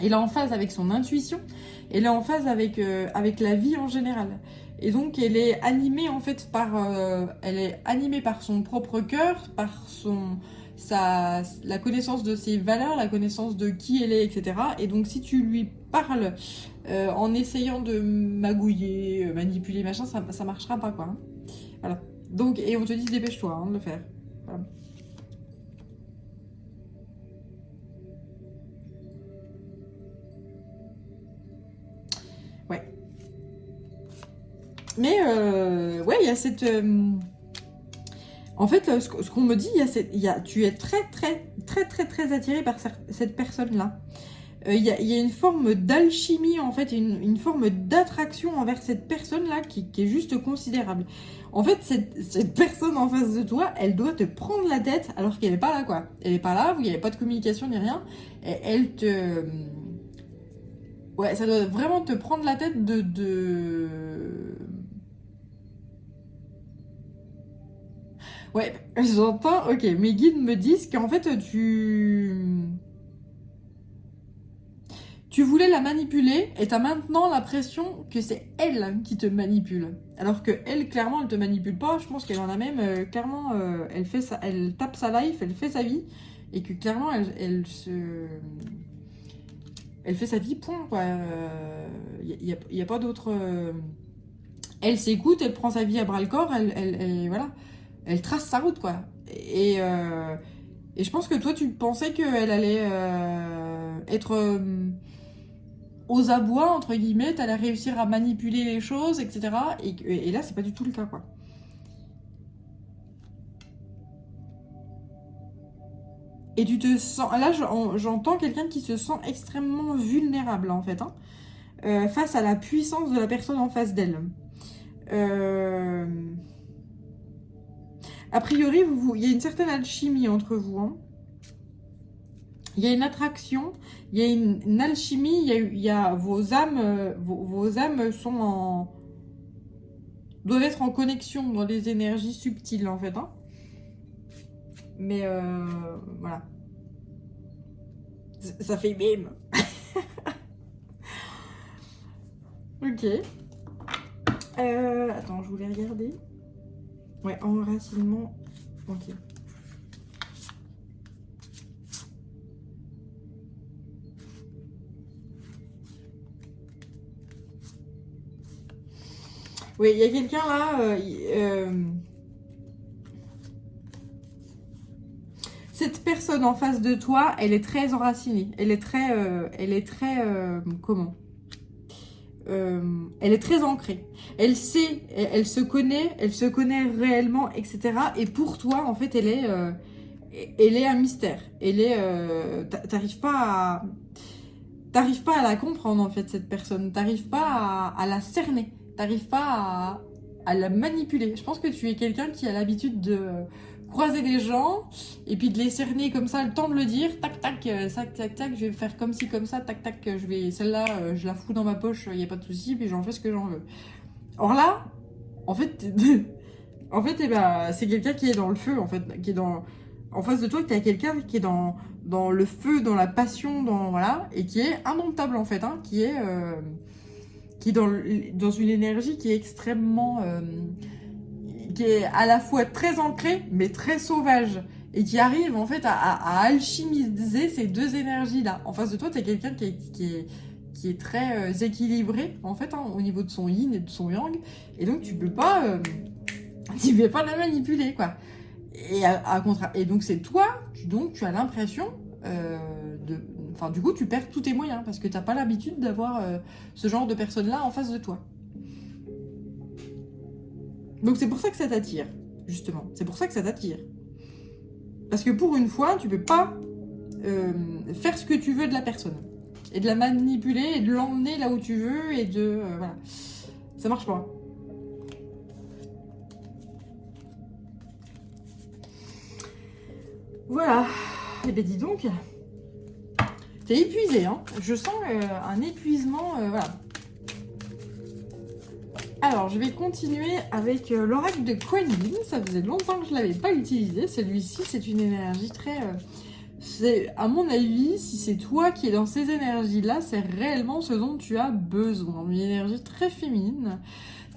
elle est en phase avec son intuition, elle est en phase avec la vie en général. Et donc elle est animée en fait elle est animée par son propre cœur, par la connaissance de ses valeurs, la connaissance de qui elle est, etc. Et donc si tu lui parles en essayant de magouiller, manipuler, machin, ça marchera pas quoi. Hein. Voilà. Donc, et on te dit dépêche-toi hein, de le faire. Voilà. Ouais. Mais ouais, il y a cette. En fait, ce qu'on me dit, tu es très, très, très, très, très attiré par cette personne-là. Il y a une forme d'alchimie, en fait, une forme d'attraction envers cette personne-là qui est juste considérable. En fait, cette personne en face de toi, elle doit te prendre la tête alors qu'elle n'est pas là, quoi. Elle n'est pas là, il n'y avait pas de communication ni rien. Et elle te. Ouais, ça doit vraiment te prendre la tête Ouais, j'entends, ok, mes guides me disent qu'en fait, tu voulais la manipuler et t'as maintenant l'impression que c'est elle qui te manipule. Alors que elle, clairement, elle te manipule pas. Je pense qu'elle en a même, clairement, elle tape sa life, elle fait sa vie. Et que clairement, elle fait sa vie, point, quoi. Y a pas d'autre. Elle s'écoute, elle prend sa vie à bras le corps, voilà. Elle trace sa route, quoi. Et je pense que toi, tu pensais qu'elle allait être aux abois, entre guillemets, t'allais réussir à manipuler les choses, etc. Et là, c'est pas du tout le cas, quoi. Et tu te sens... Là, j'entends quelqu'un qui se sent extrêmement vulnérable, en fait, hein, face à la puissance de la personne en face d'elle. Euh... A priori, il y a une certaine alchimie entre vous, hein. Il y a une attraction, il y a une alchimie, il y a vos âmes, vos âmes doivent être en connexion dans les énergies subtiles en fait. Hein. Mais voilà. Ça fait bim. Ok. Attends, je voulais regarder. Ouais, enracinement. Ok. Oui, il y a quelqu'un là. Cette personne en face de toi, elle est très enracinée. Elle est très, comment elle est très ancrée. Elle sait, elle se connaît réellement, etc. Et pour toi, en fait, elle est un mystère. T'arrives pas à la comprendre en fait cette personne. T'arrives pas à la cerner. T'arrives pas à la manipuler. Je pense que tu es quelqu'un qui a l'habitude de croiser des gens et puis de les cerner comme ça, le temps de le dire, tac tac, tac tac tac, je vais faire comme ci comme ça, tac tac, celle-là, je la fous dans ma poche, y a pas de souci, puis j'en fais ce que j'en veux. Or là, en fait, eh ben, c'est quelqu'un qui est dans le feu en fait, qui est en face de toi, tu as quelqu'un qui est dans le feu, dans la passion, voilà, et qui est indomptable en fait, hein, qui est dans une énergie qui est extrêmement qui est à la fois très ancrée mais très sauvage et qui arrive en fait à alchimiser ces deux énergies là. En face de toi, tu as quelqu'un qui est très équilibré en fait, hein, au niveau de son yin et de son yang, et donc tu peux pas la manipuler quoi. Et donc c'est toi, tu as l'impression Enfin, du coup, tu perds tous tes moyens parce que t'as pas l'habitude d'avoir ce genre de personne-là en face de toi. Donc c'est pour ça que ça t'attire, justement. C'est pour ça que ça t'attire. Parce que pour une fois, tu peux pas faire ce que tu veux de la personne. Et de la manipuler, et de l'emmener là où tu veux, et de... voilà. Ça marche pas. Voilà. Et ben dis donc, t'es épuisé, hein. Je sens un épuisement, voilà. Alors, je vais continuer avec l'oracle de Kuan Yin. Ça faisait longtemps que je ne l'avais pas utilisé. Celui-ci, c'est une énergie très... c'est, à mon avis, si c'est toi qui es dans ces énergies-là, c'est réellement ce dont tu as besoin. Une énergie très féminine,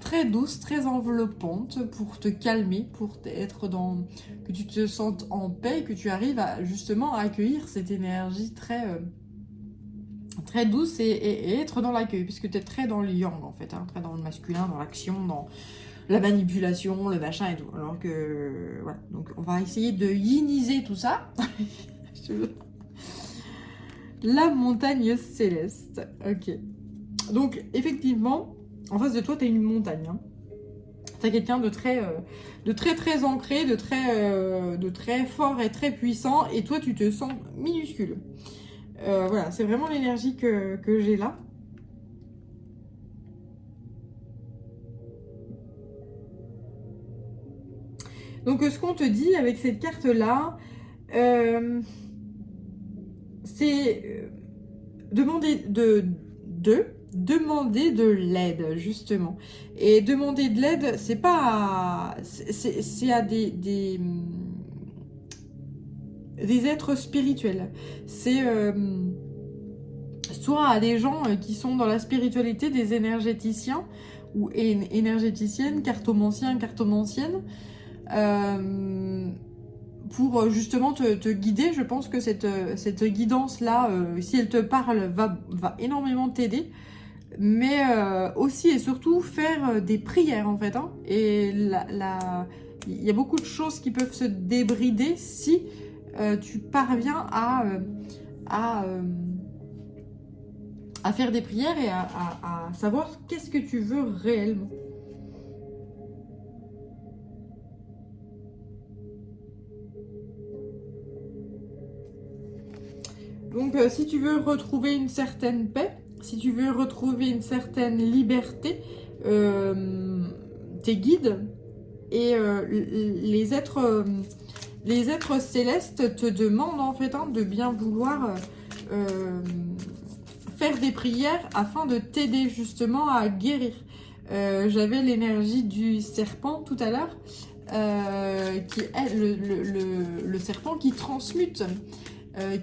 très douce, très enveloppante pour te calmer, pour être dans... que tu te sentes en paix, que tu arrives à justement accueillir cette énergie très... très douce et être dans l'accueil, puisque tu es très dans le yang en fait, hein, très dans le masculin, dans l'action, dans la manipulation, le machin et tout. Alors que voilà, donc on va essayer de yiniser tout ça. La montagne céleste, ok. Donc effectivement, en face de toi, tu as une montagne. Hein. Tu as quelqu'un de très ancré, de très fort et très puissant, et toi tu te sens minuscule. Voilà, c'est vraiment l'énergie que j'ai là. Donc ce qu'on te dit avec cette carte-là, c'est demander de l'aide, justement. Et demander de l'aide, c'est pas... c'est à des êtres spirituels. C'est soit à des gens qui sont dans la spiritualité, des énergéticiens ou énergéticiennes, cartomanciens, cartomanciennes, pour justement te guider. Je pense que cette guidance-là, si elle te parle, va énormément t'aider. Mais aussi et surtout faire des prières en fait. Hein. Et il y a beaucoup de choses qui peuvent se débrider si tu parviens à faire des prières et à savoir qu'est-ce que tu veux réellement. Donc si tu veux retrouver une certaine paix, si tu veux retrouver une certaine liberté, tes guides et les êtres célestes te demandent en fait hein, de bien vouloir faire des prières afin de t'aider justement à guérir. J'avais l'énergie du serpent tout à l'heure, qui est le serpent qui transmute,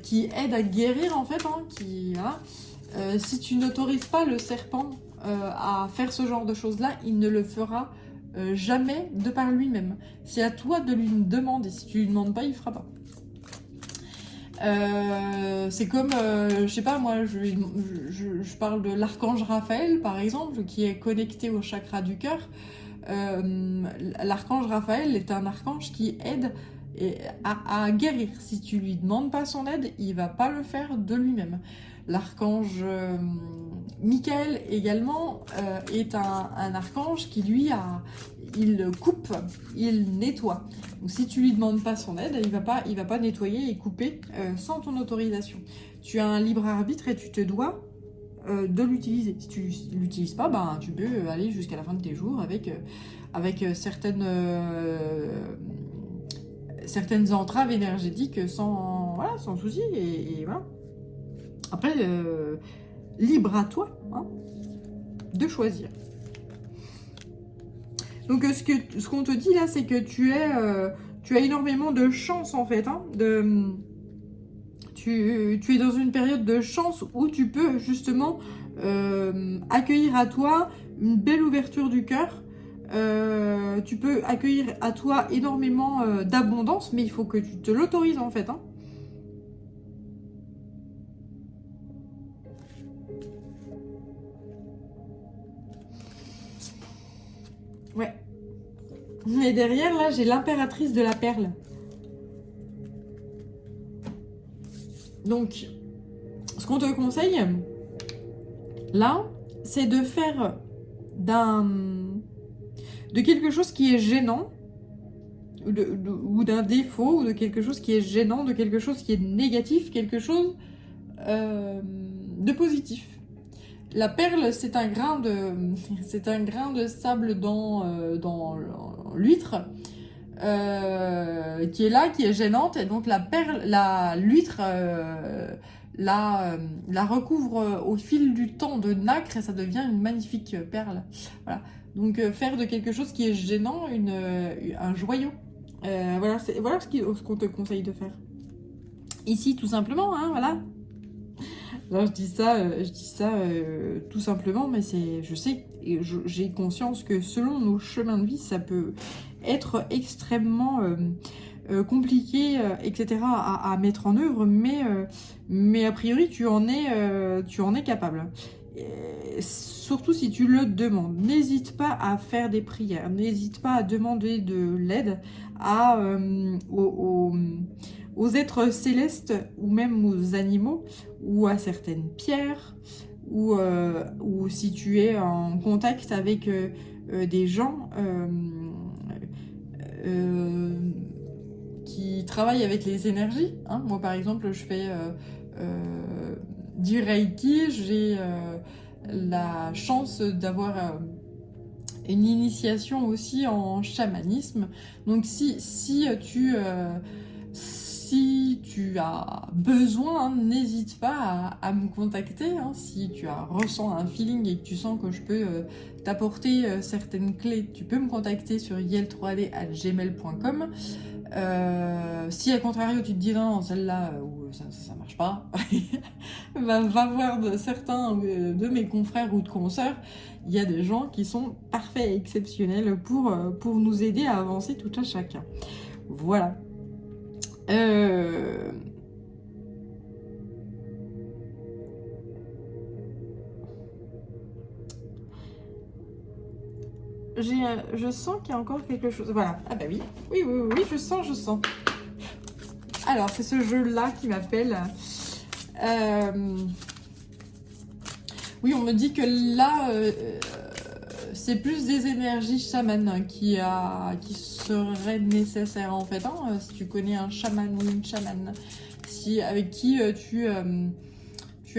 qui aide à guérir en fait, hein, voilà. Si tu n'autorises pas le serpent à faire ce genre de choses-là, il ne le fera jamais de par lui-même. C'est à toi de lui demander. Si tu lui demandes pas, il fera pas. C'est comme, je sais pas, moi, je parle de l'archange Raphaël, par exemple, qui est connecté au chakra du cœur. L'archange Raphaël est un archange qui aide à guérir. Si tu lui demandes pas son aide, il va pas le faire de lui-même. L'archange Michael également est un archange qui lui il coupe, il nettoie. Donc si tu lui demandes pas son aide, il va pas nettoyer et couper sans ton autorisation. Tu as un libre arbitre et tu te dois de l'utiliser. Si tu l'utilises pas, ben tu peux aller jusqu'à la fin de tes jours avec certaines entraves énergétiques sans souci et voilà. Après, libre à toi hein, de choisir. Donc ce qu'on te dit là, c'est que tu as énormément de chance en fait. Hein, tu es dans une période de chance où tu peux justement accueillir à toi une belle ouverture du cœur. Tu peux accueillir à toi énormément d'abondance, mais il faut que tu te l'autorises en fait. Hein. Ouais. Mais derrière, là, j'ai l'impératrice de la perle. Donc, qu'on te conseille, là, c'est de faire de quelque chose qui est gênant, ou d'un défaut, ou de quelque chose qui est gênant, de quelque chose qui est négatif, quelque chose de positif. La perle, c'est un grain de sable dans l'huître, qui est là, qui est gênante, et donc l'huître la recouvre au fil du temps de nacre, et ça devient une magnifique perle. Voilà. Donc faire de quelque chose qui est gênant un joyau. Voilà ce qu'on te conseille de faire. Ici, tout simplement, hein, voilà. Alors, je dis ça tout simplement, mais je sais, et j'ai conscience que selon nos chemins de vie, ça peut être extrêmement compliqué, etc. à mettre en œuvre, mais a priori, tu en es capable. Et surtout si tu le demandes. N'hésite pas à faire des prières, n'hésite pas à demander de l'aide aux êtres célestes, ou même aux animaux, ou à certaines pierres, ou si tu es en contact avec des gens qui travaillent avec les énergies. Hein. Moi, par exemple, je fais du Reiki, j'ai la chance d'avoir une initiation aussi en chamanisme. Donc si tu as besoin, hein, n'hésite pas à me contacter. Hein. Si tu ressens un feeling et que tu sens que je peux t'apporter certaines clés, tu peux me contacter sur yel3d@gmail.com. Si à contrario tu te dis non, celle-là ça marche pas, va voir certains de mes confrères ou de consoeurs. Il y a des gens qui sont parfaits et exceptionnels pour nous aider à avancer tout à chacun. Voilà. Je sens qu'il y a encore quelque chose. Voilà. Ah bah oui. Oui, je sens. Alors, c'est ce jeu-là qui m'appelle. Oui, on me dit que là, c'est plus des énergies chamanes qui seraient nécessaires en fait. Hein, si tu connais un chaman ou une chamane, avec qui tu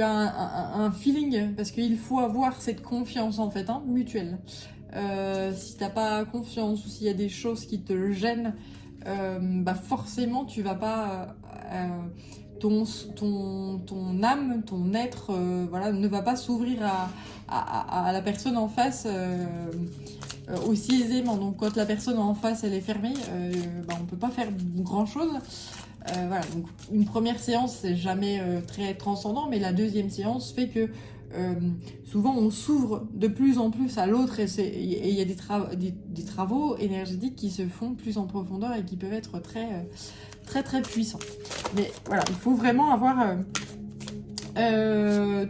as un feeling, parce qu'il faut avoir cette confiance en fait, hein, mutuelle. Si t'as pas confiance ou s'il y a des choses qui te gênent, bah forcément tu vas pas ton âme, ton être, voilà, ne va pas s'ouvrir à la personne en face aussi aisément. Donc quand la personne en face elle est fermée, bah, on peut pas faire grand chose. Voilà, donc une première séance c'est jamais très transcendant, mais la deuxième séance fait que souvent on s'ouvre de plus en plus à l'autre, et il y a des travaux énergétiques qui se font plus en profondeur et qui peuvent être très puissants. Mais voilà, il faut vraiment avoir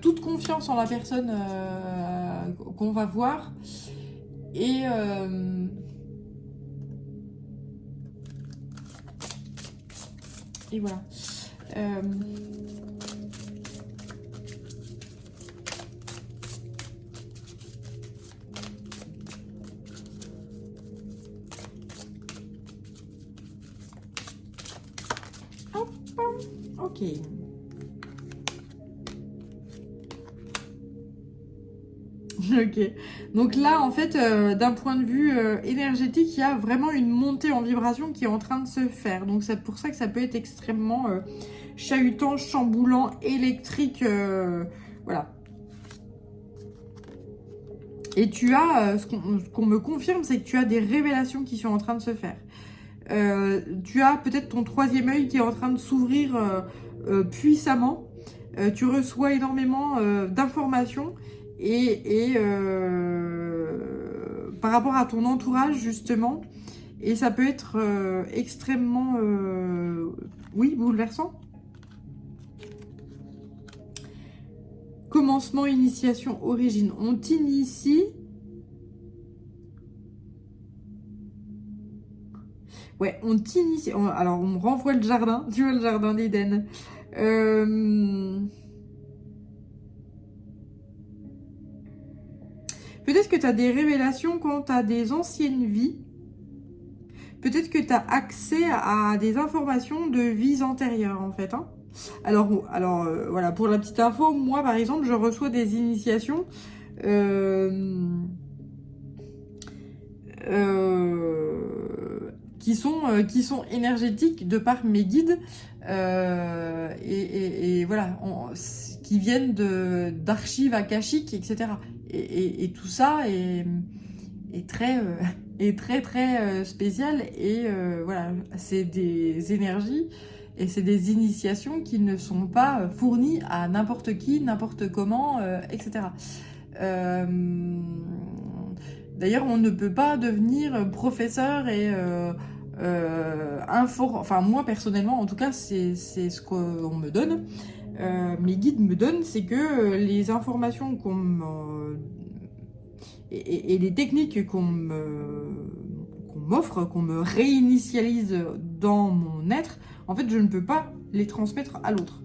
toute confiance en la personne qu'on va voir, et voilà. Hop, ok. Ok. Donc là, en fait, d'un point de vue énergétique, il y a vraiment une montée en vibration qui est en train de se faire. Donc c'est pour ça que ça peut être extrêmement chahutant, chamboulant, électrique. Voilà. Et tu as, ce qu'on me confirme, c'est que tu as des révélations qui sont en train de se faire. Tu as peut-être ton troisième œil qui est en train de s'ouvrir puissamment. Tu reçois énormément d'informations et par rapport à ton entourage justement, et ça peut être extrêmement oui, bouleversant. Commencement, initiation, origine. On t'initie. Ouais, on t'initie. Alors, on me renvoie le jardin. Tu vois, le jardin d'Éden. que tu as des révélations quant à des anciennes vies. Peut-être que tu as accès à des informations de vies antérieures, en fait. Hein. Alors voilà, pour la petite info, moi, par exemple, je reçois des initiations qui sont énergétiques de par mes guides et voilà, qui viennent d'archives akashiques, etc. Et tout ça est très spécial et voilà, c'est des énergies et c'est des initiations qui ne sont pas fournies à n'importe qui, n'importe comment, etc. D'ailleurs, on ne peut pas devenir professeur et enfin moi personnellement, en tout cas, c'est ce qu'on me donne. Mes guides me donnent, c'est que les informations et les techniques qu'on m'offre, qu'on me réinitialise dans mon être, en fait, je ne peux pas les transmettre à l'autre.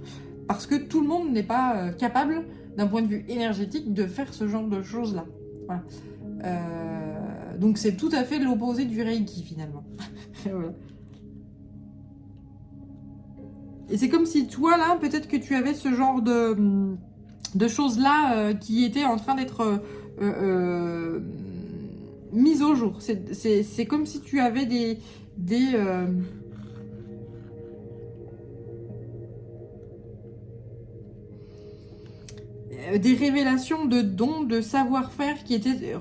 Parce que tout le monde n'est pas capable, d'un point de vue énergétique, de faire ce genre de choses-là. Voilà. Donc c'est tout à fait l'opposé du Reiki, finalement. Voilà. Et c'est comme si toi, là, peut-être que tu avais ce genre de choses-là qui étaient en train d'être mises au jour. C'est comme si tu avais des révélations de dons, de savoir-faire qui étaient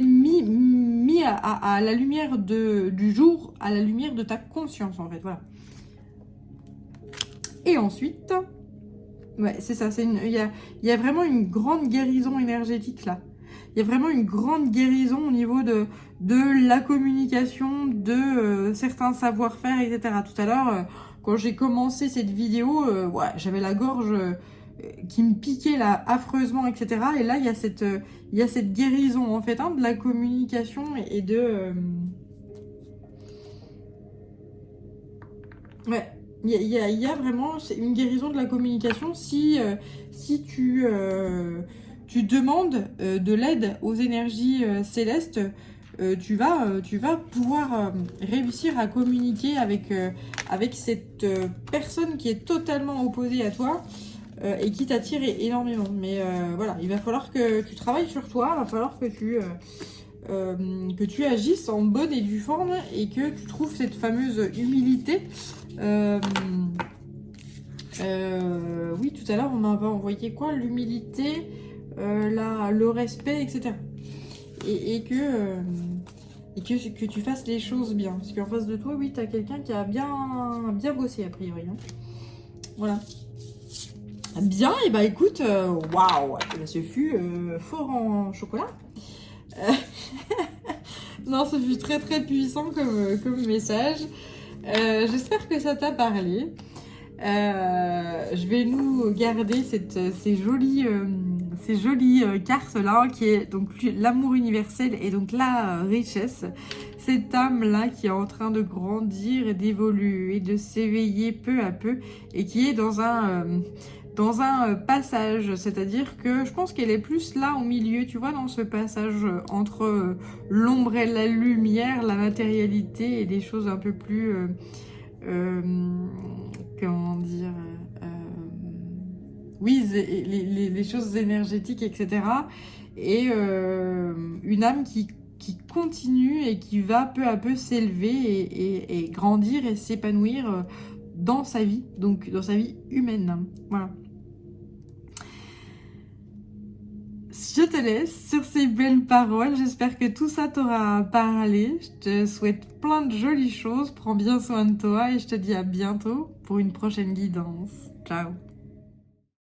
mis à la lumière du jour, à la lumière de ta conscience, en fait. Voilà. Et ensuite, ouais, c'est ça. Il y a vraiment une grande guérison énergétique là. Il y a vraiment une grande guérison au niveau de la communication, de certains savoir-faire, etc. Tout à l'heure, quand j'ai commencé cette vidéo, ouais, j'avais la gorge qui me piquait là affreusement, etc. Et là, il y a cette guérison en fait, hein, de la communication et de... Ouais, il y a vraiment une guérison de la communication si tu demandes de l'aide aux énergies célestes. Tu vas pouvoir réussir à communiquer avec cette personne qui est totalement opposée à toi et qui t'attire énormément. Mais voilà, il va falloir que tu travailles sur toi, il va falloir que tu agisses en bonne et due forme et que tu trouves cette fameuse humilité. Oui, tout à l'heure, on m'avait envoyé quoi? L'humilité, le respect, etc. Et que tu fasses les choses bien. Parce qu'en face de toi, oui, tu as quelqu'un qui a bien bossé, a priori. Hein. Voilà. Bien, et bah écoute, waouh, ce fut fort en chocolat. Non, ce fut très très puissant comme message. J'espère que ça t'a parlé. Je vais nous garder ces jolies cartes là, qui est donc l'amour universel et donc la richesse. Cette âme là qui est en train de grandir et d'évoluer, de s'éveiller peu à peu et qui est dans un passage, c'est-à-dire que je pense qu'elle est plus là au milieu, tu vois, dans ce passage entre l'ombre et la lumière, la matérialité et des choses un peu plus, comment dire, oui, les choses énergétiques, etc. Et une âme qui continue et qui va peu à peu s'élever et grandir et s'épanouir dans sa vie, donc dans sa vie humaine. Voilà. Je te laisse sur ces belles paroles. J'espère que tout ça t'aura parlé. Je te souhaite plein de jolies choses. Prends bien soin de toi et je te dis à bientôt pour une prochaine guidance. Ciao!